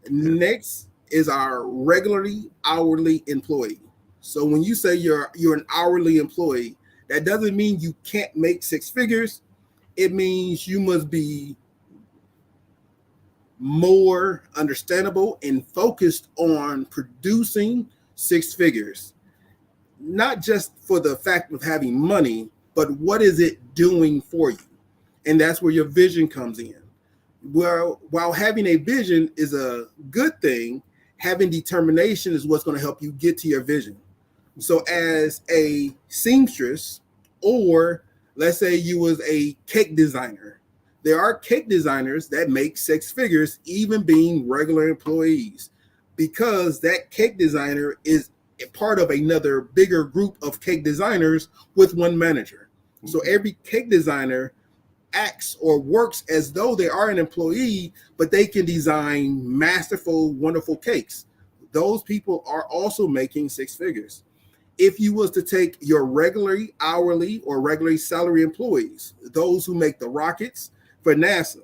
Next is our regularly hourly employee. So when you say you're an hourly employee, that doesn't mean you can't make six figures. It means you must be more understandable and focused on producing six figures. Not just for the fact of having money, but what is it doing for you? And that's where your vision comes in. Well, while having a vision is a good thing, having determination is what's going to help you get to your vision. So as a seamstress, or let's say you was a cake designer, there are cake designers that make six figures even being regular employees, because that cake designer is part of another bigger group of cake designers with one manager. So every cake designer acts or works as though they are an employee, but they can design masterful, wonderful cakes. Those people are also making six figures. If you was to take your regularly hourly or regularly salary employees, those who make the rockets for NASA,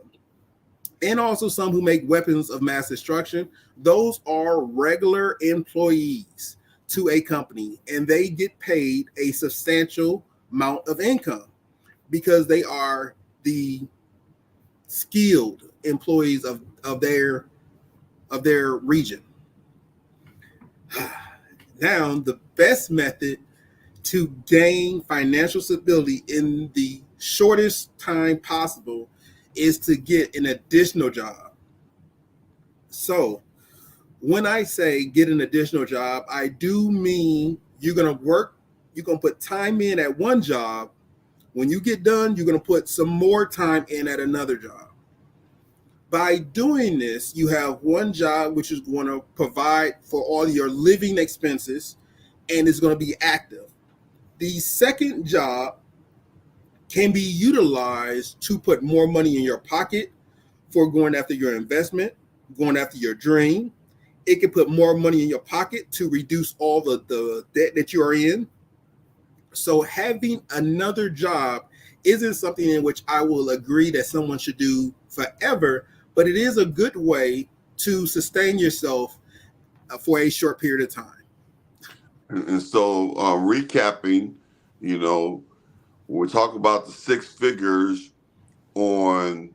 and also some who make weapons of mass destruction, those are regular employees to a company, and they get paid a substantial amount of income because they are the skilled employees of their region. Now, the best method to gain financial stability in the shortest time possible is to get an additional job. So when I say get an additional job, I do mean you're going to work, you're going to put time in at one job. When you get done, you're going to put some more time in at another job. By doing this, you have one job which is going to provide for all your living expenses and is going to be active. The second job can be utilized to put more money in your pocket for going after your investment, going after your dream. It can put more money in your pocket to reduce all the debt that you are in. So having another job isn't something in which I will agree that someone should do forever, but it is a good way to sustain yourself for a short period of time. And so, recapping, you know, when we talk about the six figures on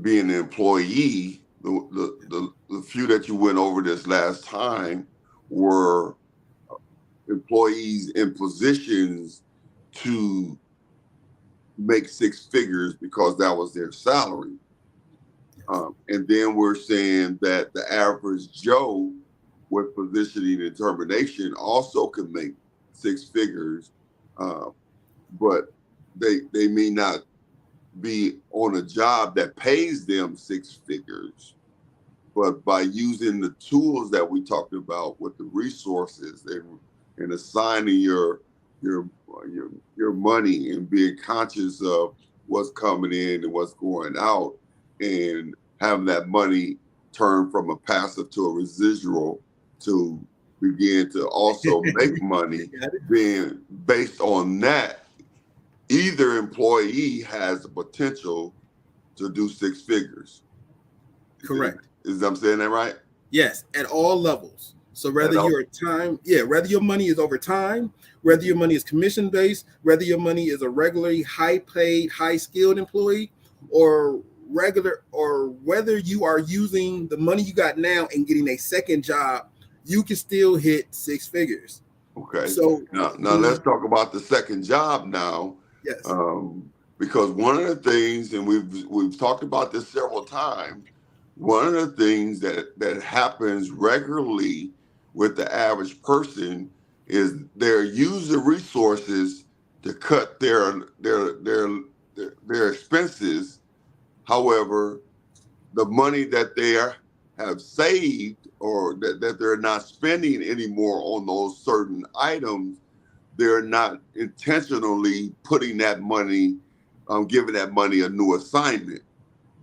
being an employee, the few that you went over this last time were employees in positions to make six figures because that was their salary. And then we're saying that the average Joe with positioning and determination also can make six figures, but they may not be on a job that pays them six figures. But by using the tools that we talked about with the resources and assigning your money and being conscious of what's coming in and what's going out, and having that money turn from a passive to a residual to begin to also make money, being based on that, either employee has the potential to do six figures. Correct. Is I'm saying that right? Yes, at all levels. So whether whether your money is over time, whether your money is commission based, whether your money is a regularly high paid, high skilled employee, or whether you are using the money you got now and getting a second job, you can still hit six figures. Okay. So now let's talk about the second job now. Yes. Because one of the things, and we've talked about this several times, one of the things that happens regularly with the average person is they're using resources to cut their expenses. However, the money that they have saved or that they're not spending anymore on those certain items, they're not intentionally putting that money, giving that money a new assignment.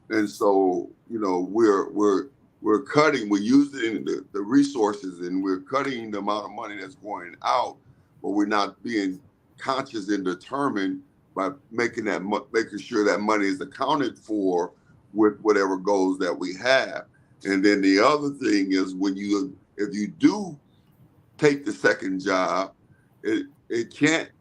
And so, you know, we're cutting, we're using the resources and we're cutting the amount of money that's going out, but we're not being conscious and determined by making sure that money is accounted for with whatever goals that we have. And then the other thing is if you do take the second job, we can't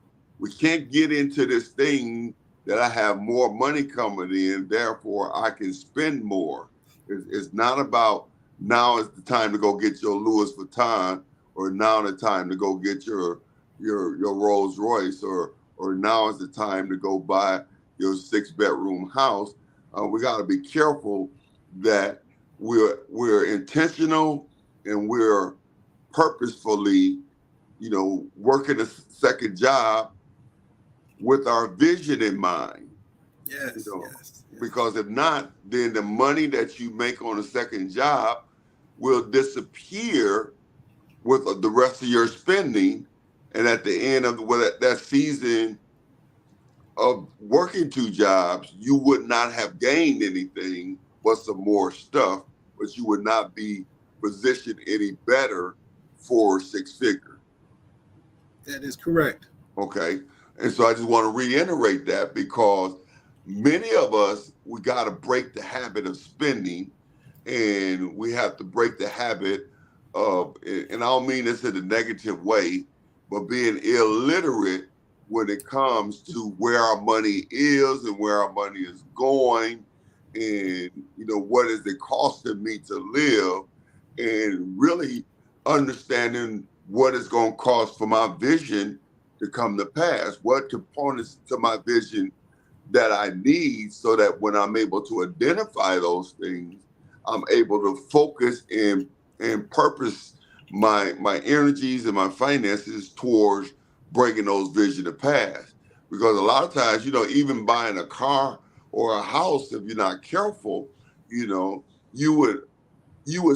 get into this thing that I have more money coming in, therefore I can spend more. It's not about now is the time to go get your Louis Vuitton, or now the time to go get your Rolls Royce, or now is the time to go buy your 6-bedroom house. We got to be careful that we're intentional and we're purposefully, you know, working a second job with our vision in mind. Yes, you know, yes. Because if not, then the money that you make on a second job will disappear with the rest of your spending. And at the end of that season of working two jobs, you would not have gained anything but some more stuff, but you would not be positioned any better for six figure. That is correct. Okay. And so I just want to reiterate that, because many of us, we got to break the habit of spending, and we have to break the habit of, and I don't mean this in a negative way, but being illiterate when it comes to where our money is and where our money is going, and, you know, what is it costing me to live, and really understanding what it's going to cost for my vision to come to pass, what components to my vision that I need, so that when I'm able to identify those things, I'm able to focus and purpose my energies and my finances towards bringing those vision to pass. Because a lot of times, you know, even buying a car or a house, if you're not careful, you know, you would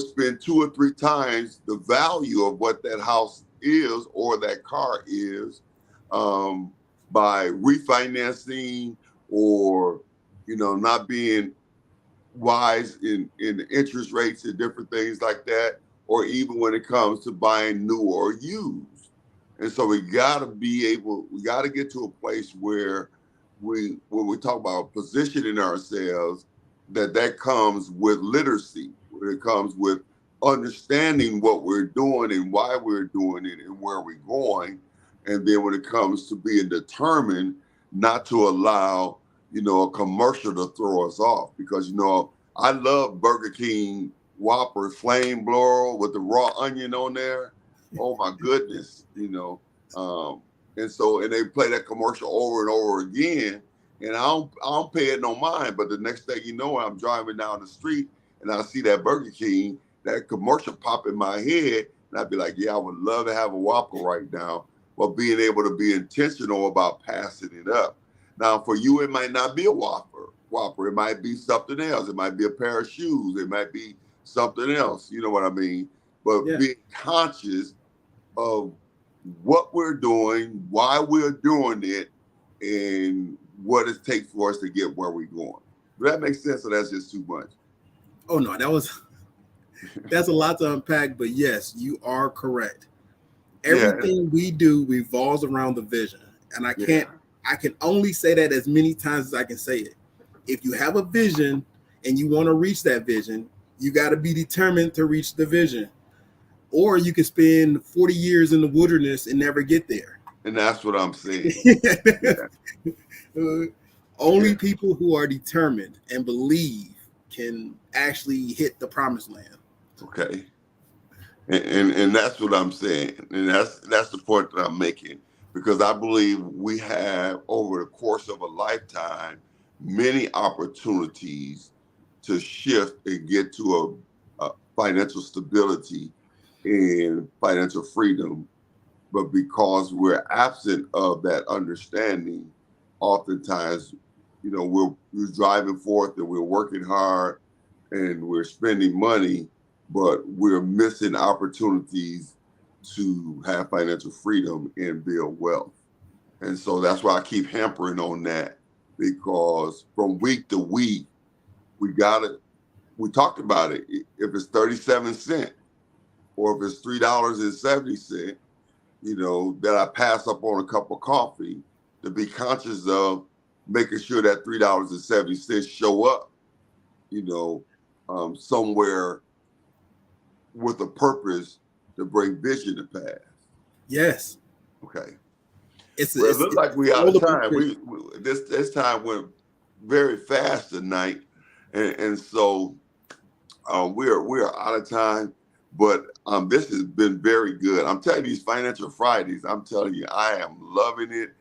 spend 2 or 3 times the value of what that house is or that car is, by refinancing, or, you know, not being wise in the interest rates and different things like that, or even when it comes to buying new or used. And so we got to get to a place where when we talk about positioning ourselves, that comes with literacy, where it comes with understanding what we're doing and why we're doing it and where we're going. And then when it comes to being determined not to allow, a commercial to throw us off, because, I love Burger King Whopper flame broil with the raw onion on there. Oh my goodness, and they play that commercial over and over again, and I don't pay it no mind. But the next thing you know, I'm driving down the street and I see that Burger King, that commercial pop in my head, and I'd be like, yeah, I would love to have a Whopper right now. But being able to be intentional about passing it up. Now, for you, it might not be a Whopper. It might be something else. It might be a pair of shoes. It might be something else. You know what I mean? But being conscious of what we're doing, why we're doing it, and what it takes for us to get where we're going. Does that make sense, or that's just too much? Oh no, that's a lot to unpack. But yes, you are correct. Everything we do revolves around the vision, and I can only say that as many times as I can say it. If you have a vision and you want to reach that vision, you got to be determined to reach the vision. Or you can spend 40 years in the wilderness and never get there. And that's what I'm saying. Only people who are determined and believe can actually hit the promised land. Okay. And that's what I'm saying. And that's the point that I'm making, because I believe we have, over the course of a lifetime, many opportunities to shift and get to a financial stability and financial freedom. But because we're absent of that understanding, oftentimes, we're driving forth and we're working hard and we're spending money, but we're missing opportunities to have financial freedom and build wealth. And so that's why I keep hampering on that, because from week to week, we talked about it. If it's 37 cents or if it's $3.70, that I pass up on a cup of coffee, to be conscious of making sure that $3.70 show up, somewhere with a purpose to bring vision to pass. Yes. Okay. It looks like we out of time. This time went very fast tonight, and so we're out of time. But this has been very good. I'm telling you, these Financial Fridays, I'm telling you, I am loving it.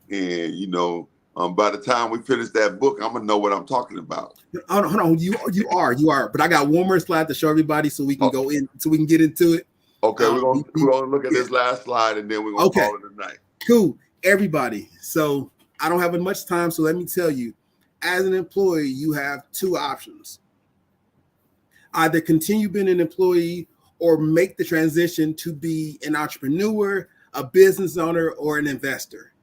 And by the time we finish that book, I'm gonna know what I'm talking about. Hold on. You are. But I got one more slide to show everybody, so we can go in, so we can get into it. Okay, we're gonna look at this last slide, and then we're gonna call it a night. Cool, everybody. So I don't have much time, so let me tell you, as an employee, you have two options: either continue being an employee or make the transition to be an entrepreneur, a business owner, or an investor.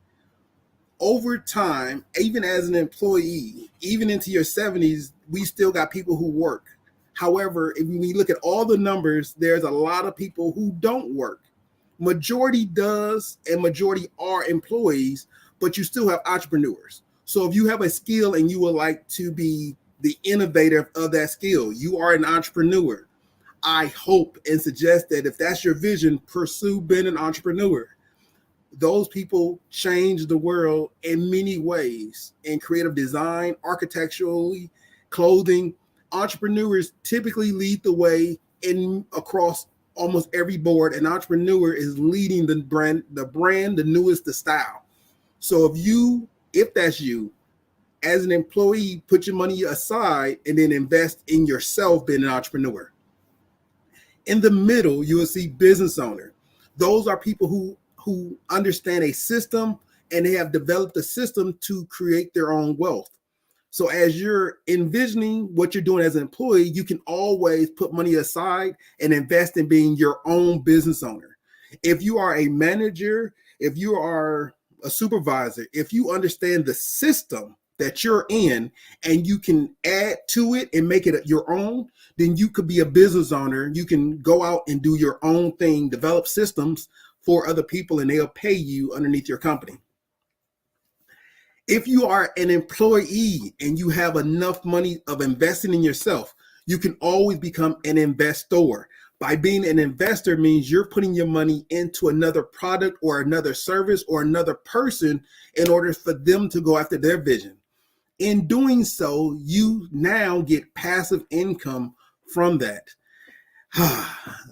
Over time, even as an employee, even into your 70s, we still got people who work. However, if we look at all the numbers, there's a lot of people who don't work. Majority does, and majority are employees, but you still have entrepreneurs. So if you have a skill and you would like to be the innovator of that skill, you are an entrepreneur. I hope and suggest that if that's your vision, pursue being an entrepreneur. Those people change the world in many ways, in creative design, architecturally, clothing. Entrepreneurs typically lead the way across almost every board. An entrepreneur is leading the brand, the newest, the style. So if that's you, as an employee, put your money aside and then invest in yourself being an entrepreneur. In the middle, you will see business owner. Those are people who understand a system, and they have developed a system to create their own wealth. So as you're envisioning what you're doing as an employee, you can always put money aside and invest in being your own business owner. If you are a manager, if you are a supervisor, if you understand the system that you're in and you can add to it and make it your own, then you could be a business owner. You can go out and do your own thing, develop systems for other people and they'll pay you underneath your company. If you are an employee and you have enough money of investing in yourself, you can always become an investor. By being an investor means you're putting your money into another product or another service or another person in order for them to go after their vision. In doing so, you now get passive income from that.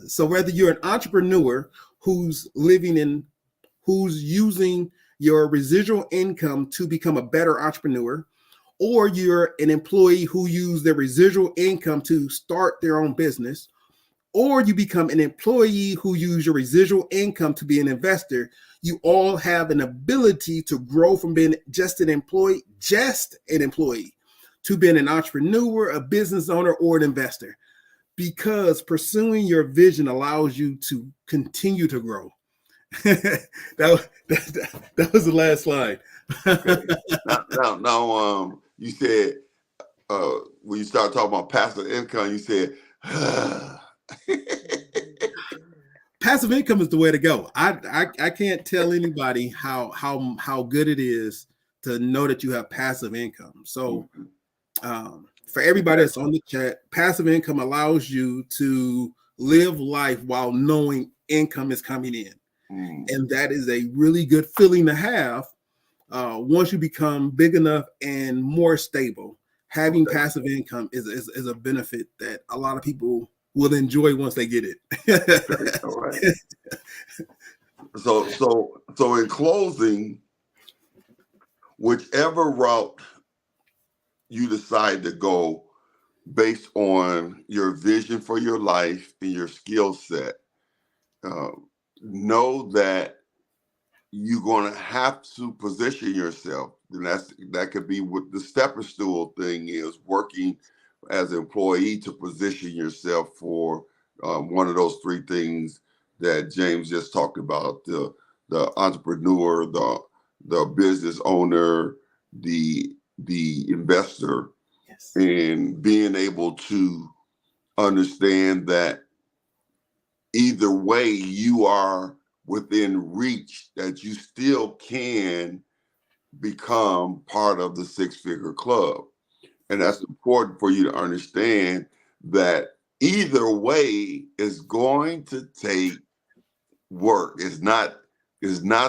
So whether you're an entrepreneur who's using your residual income to become a better entrepreneur, or you're an employee who use their residual income to start their own business, or you become an employee who use your residual income to be an investor, you all have an ability to grow from being just an employee to being an entrepreneur, a business owner, or an investor, because pursuing your vision allows you to continue to grow. that was the last slide. Okay. Now, you said when you start talking about passive income, you said passive income is the way to go. I can't tell anybody how good it is to know that you have passive income. So for everybody that's on the chat, passive income allows you to live life while knowing income is coming in. And that is a really good feeling to have once you become big enough and more stable. Having passive income is a benefit that a lot of people will enjoy once they get it. All right. So in closing, whichever route you decide to go based on your vision for your life and your skill set, know that you're going to have to position yourself. And that could be what the stepping stool thing is, working as an employee to position yourself for one of those three things that James just talked about: the entrepreneur, the business owner, the investor. Yes. And being able to understand that either way you are within reach, that you still can become part of the six-figure club. And that's important for you to understand that either way is going to take work. It's not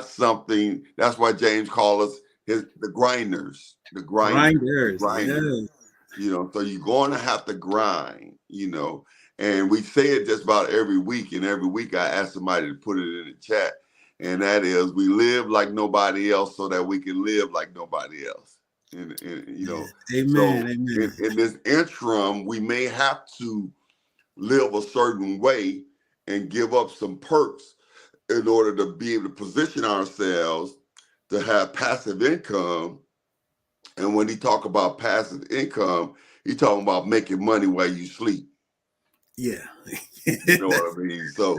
something. That's why James calls us the grinders. The grinders. Yes. You know, so you're going to have to grind, you know. And we say it just about every week, and every week I ask somebody to put it in the chat. And that is, we live like nobody else so that we can live like nobody else. And you know, amen. In this interim, we may have to live a certain way and give up some perks in order to be able to position ourselves to have passive income. And when he talk about passive income, he talking about making money while you sleep. Yeah. You know what I mean? So,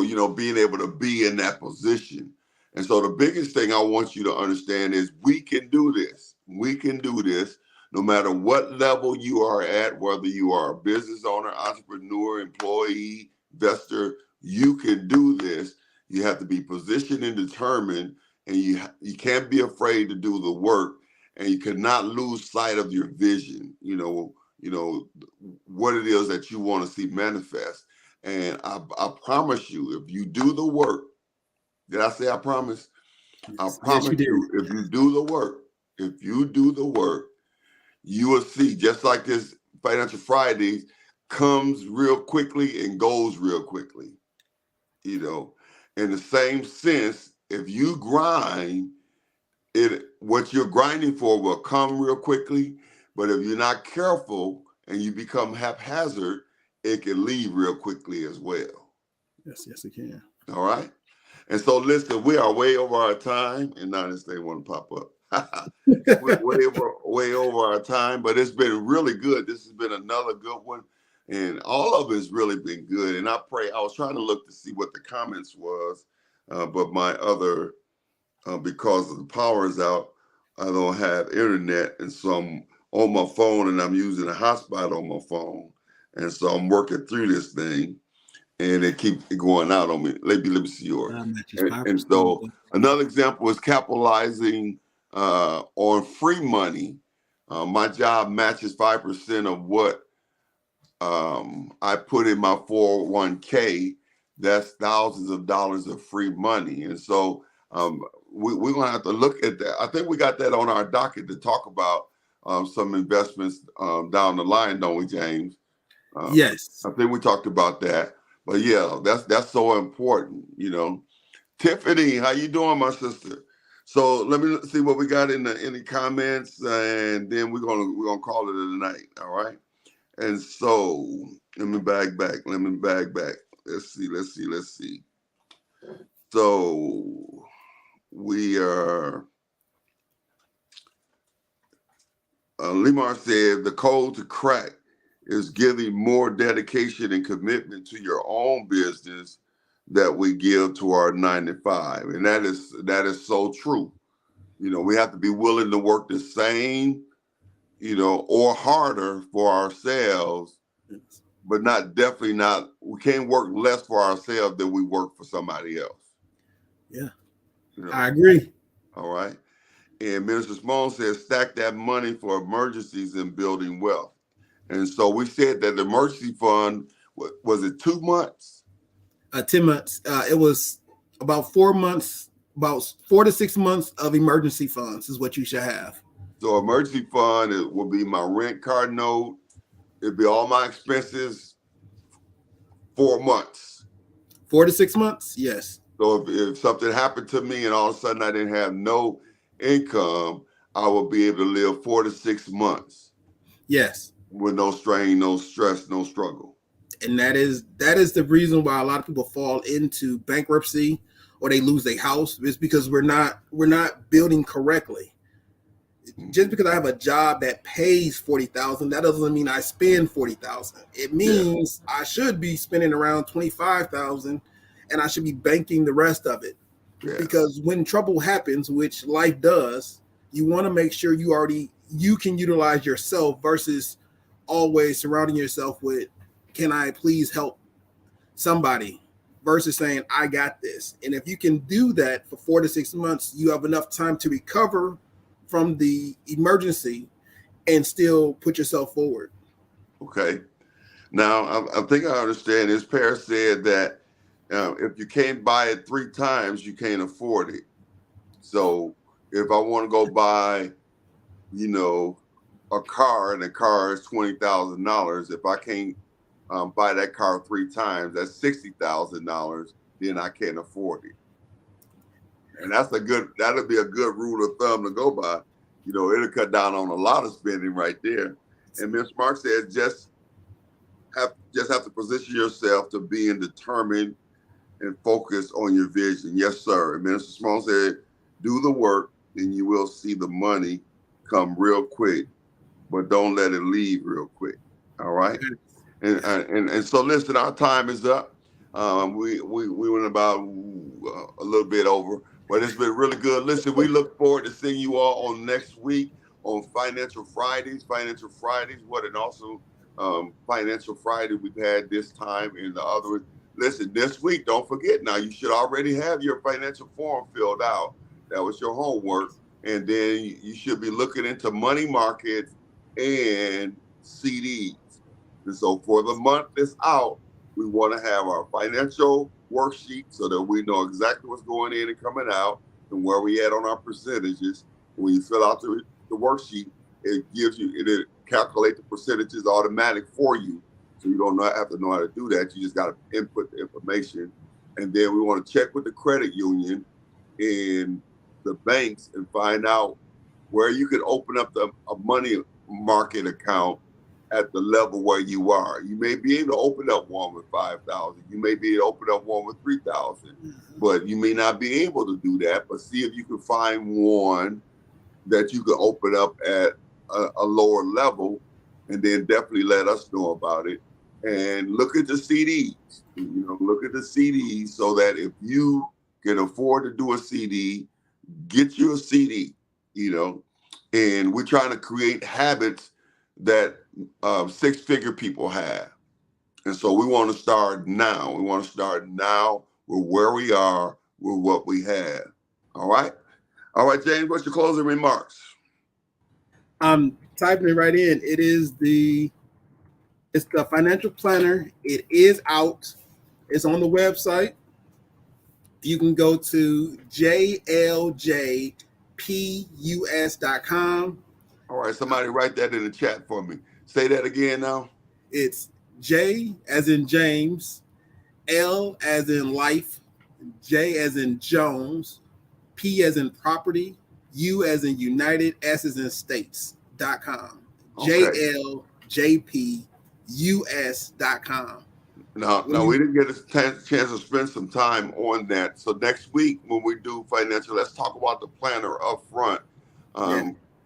you know, being able to be in that position. And so the biggest thing I want you to understand is we can do this. We can do this no matter what level you are at, whether you are a business owner, entrepreneur, employee, investor, you can do this. You have to be positioned and determined, and you can't be afraid to do the work, and you cannot lose sight of your vision, you know, what it is that you want to see manifest. And I promise you, if you do the work, did I say I promise? I promise you, if you do the work, you will see, just like this Financial Fridays comes real quickly and goes real quickly. You know, in the same sense, if you grind, what you're grinding for will come real quickly. But if you're not careful and you become haphazard, it can leave real quickly as well. Yes, it can. All right. And so, listen, we are way over our time, and now this thing want to pop up. We're way over our time, but it's been really good. This has been another good one, and all of it's really been good. And I was trying to look to see what the comments was, but my other, because the power is out, I don't have internet, and so I'm on my phone, and I'm using a hotspot on my phone, and so I'm working through this thing. and it keeps going out on me. Let me see yours. Matches And 5%. so another example is capitalizing on free money. My job matches 5% of what I put in my 401k. That's thousands of dollars of free money. And so we're going to have to look at that. I think we got that on our docket to talk about some investments down the line, don't we, James? Yes. I think we talked about that. But yeah, that's so important, you know. Tiffany, how you doing, my sister? So let me see what we got in the comments, and then we're gonna call it a night. All right. And so let me bag back. Let's see. So we are. Limar said the code to crack is giving more dedication and commitment to your own business that we give to our 9 to 5, and that is so true. You know, we have to be willing to work the same, you know, or harder for ourselves, but definitely not. We can't work less for ourselves than we work for somebody else. Yeah, you know? I agree. All right. And Minister Simone says, stack that money for emergencies and building wealth. And so we said that the emergency fund, was it 2 months? 10 months. It was about 4 months, about 4 to 6 months of emergency funds is what you should have. So emergency fund, it will be my rent card note. It'd be all my expenses, 4 months. 4 to 6 months, yes. So if something happened to me and all of a sudden I didn't have no income, I would be able to live 4 to 6 months. Yes. With no strain, no stress, no struggle. And that is the reason why a lot of people fall into bankruptcy or they lose their house, is because we're not building correctly. Just because I have a job that pays $40,000, that doesn't mean I spend $40,000. It means I should be spending around $25,000, and I should be banking the rest of it. Yeah. Because when trouble happens, which life does, you want to make sure you can utilize yourself versus always surrounding yourself with, can I please help somebody, versus saying, I got this. And if you can do that for 4 to 6 months, you have enough time to recover from the emergency and still put yourself forward. Okay. Now, I think I understand this. Paris said that if you can't buy it 3 times, you can't afford it. So if I want to go buy, you know, a car and the car is $20,000, if I can't buy that car 3 times, that's $60,000, then I can't afford it. And that'll be a good rule of thumb to go by. You know, it'll cut down on a lot of spending right there. And Ms. Mark said, just have to position yourself to being determined and focused on your vision. Yes, sir. And Minister Simone said, do the work and you will see the money come real quick, but don't let it leave real quick. All right. And so listen, our time is up. We went about a little bit over, but it's been really good. Listen, we look forward to seeing you all on next week on Financial Fridays. What an awesome Financial Friday we've had this time in the other. Listen, this week, don't forget now, you should already have your financial form filled out. That was your homework. And then you should be looking into money markets and CDs. And so for the month that's out, we want to have our financial worksheet so that we know exactly what's going in and coming out and where we at on our percentages. When you fill out the worksheet, it calculates the percentages automatic for you. So you don't have to know how to do that. You just got to input the information. And then we want to check with the credit union and the banks and find out where you can open up a money market account at the level where you are. You may be able to open up one with 5,000. You may be able to open up one with 3,000, but you may not be able to do that. But see if you can find one that you can open up at a lower level, and then definitely let us know about it. And look at the CDs. You know, look at the CDs so that if you can afford to do a CD, get you a CD. You know, and we're trying to create habits that 6-figure people have. And so we want to start now. We want to start now with where we are, with what we have. All right. All right, James, what's your closing remarks? I'm typing it right in. It's the financial planner. It is out. It's on the website. You can go to jljpus.com. All right, somebody write that in the chat for me. Say that again now. It's J as in James, L as in life, J as in Jones, P as in property, U as in United, S as in states.com. Okay. JLJPUS.com. No, we didn't get a chance to spend some time on that. So next week when we do financial, let's talk about the planner up front.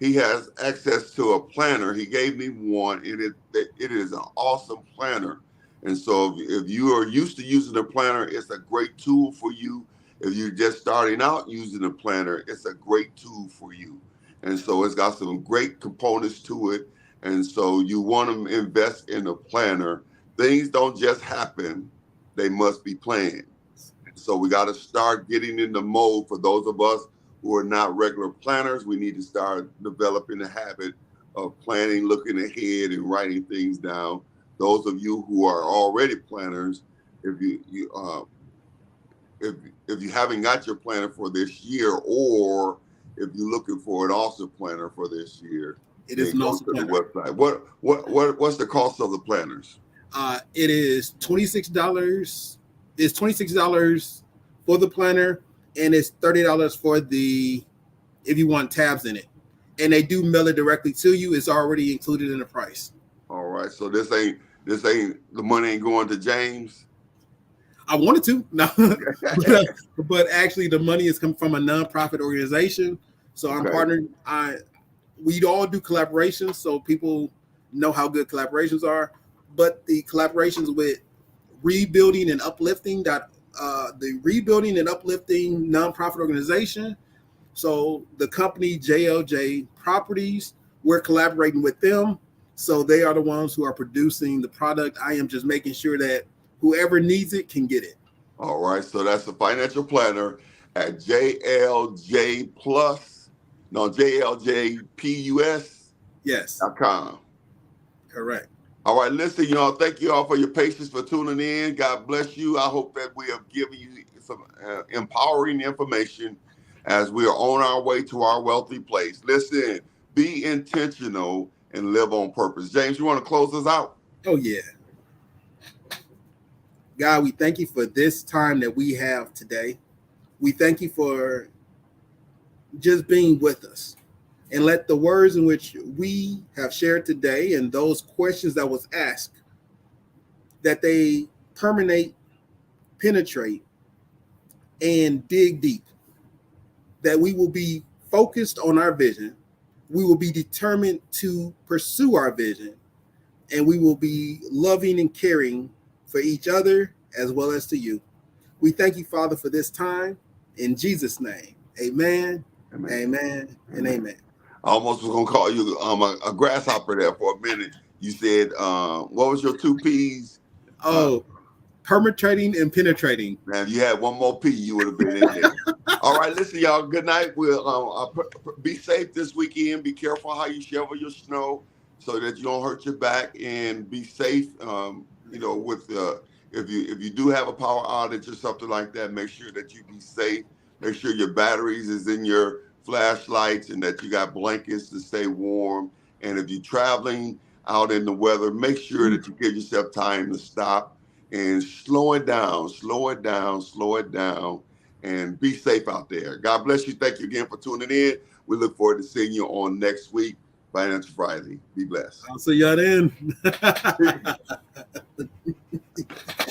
He has access to a planner. He gave me one, and it is an awesome planner. And so if you are used to using a planner, it's a great tool for you. If you're just starting out using a planner, it's a great tool for you. And so it's got some great components to it. And so you want to invest in a planner. Things don't just happen. They must be planned. So we got to start getting in the mode. For those of us who are not regular planners, we need to start developing the habit of planning, looking ahead, and writing things down. Those of you who are already planners, if you haven't got your planner for this year, or if you're looking for an awesome planner for this year, it is an awesome planner. The website. What's the cost of the planners? It is $26. It's $26 for the planner, and it's $30 for if you want tabs in it. And they do mail it directly to you. It's already included in the price. All right. So this ain't the money ain't going to James. I wanted to, no, but actually the money is coming from a nonprofit organization. So I'm partnering. We all do collaborations, so people know how good collaborations are. But the collaborations with Rebuilding and Uplifting, the Rebuilding and Uplifting nonprofit organization. So the company JLJ Properties, we're collaborating with them. So they are the ones who are producing the product. I am just making sure that whoever needs it can get it. All right. So that's the financial planner at JLJPUS.com. Correct. All right, listen, y'all. Thank you all for your patience, for tuning in. God bless you. I hope that we have given you some empowering information as we are on our way to our wealthy place. Listen, be intentional and live on purpose. James, you want to close us out? Oh, yeah. God, we thank you for this time that we have today. We thank you for just being with us. And let the words in which we have shared today and those questions that was asked, that they permeate, penetrate, and dig deep. That we will be focused on our vision. We will be determined to pursue our vision. And we will be loving and caring for each other as well as to you. We thank you, Father, for this time. In Jesus' name, amen, amen, and amen. I almost was going to call you a grasshopper there for a minute. You said, what was your 2 P's? Permetrating and penetrating. Man, if you had one more P, you would have been in there. All right, listen, y'all. Good night. We'll be safe this weekend. Be careful how you shovel your snow so that you don't hurt your back, and be safe. With if you do have a power outage or something like that, make sure that you be safe. Make sure your batteries is in your flashlights and that you got blankets to stay warm. And if you're traveling out in the weather, make sure that you give yourself time to stop and slow it down, and be safe out there. God bless you. Thank you again for tuning in. We look forward to seeing you on next week, Financial Friday. Be blessed. I'll see y'all then.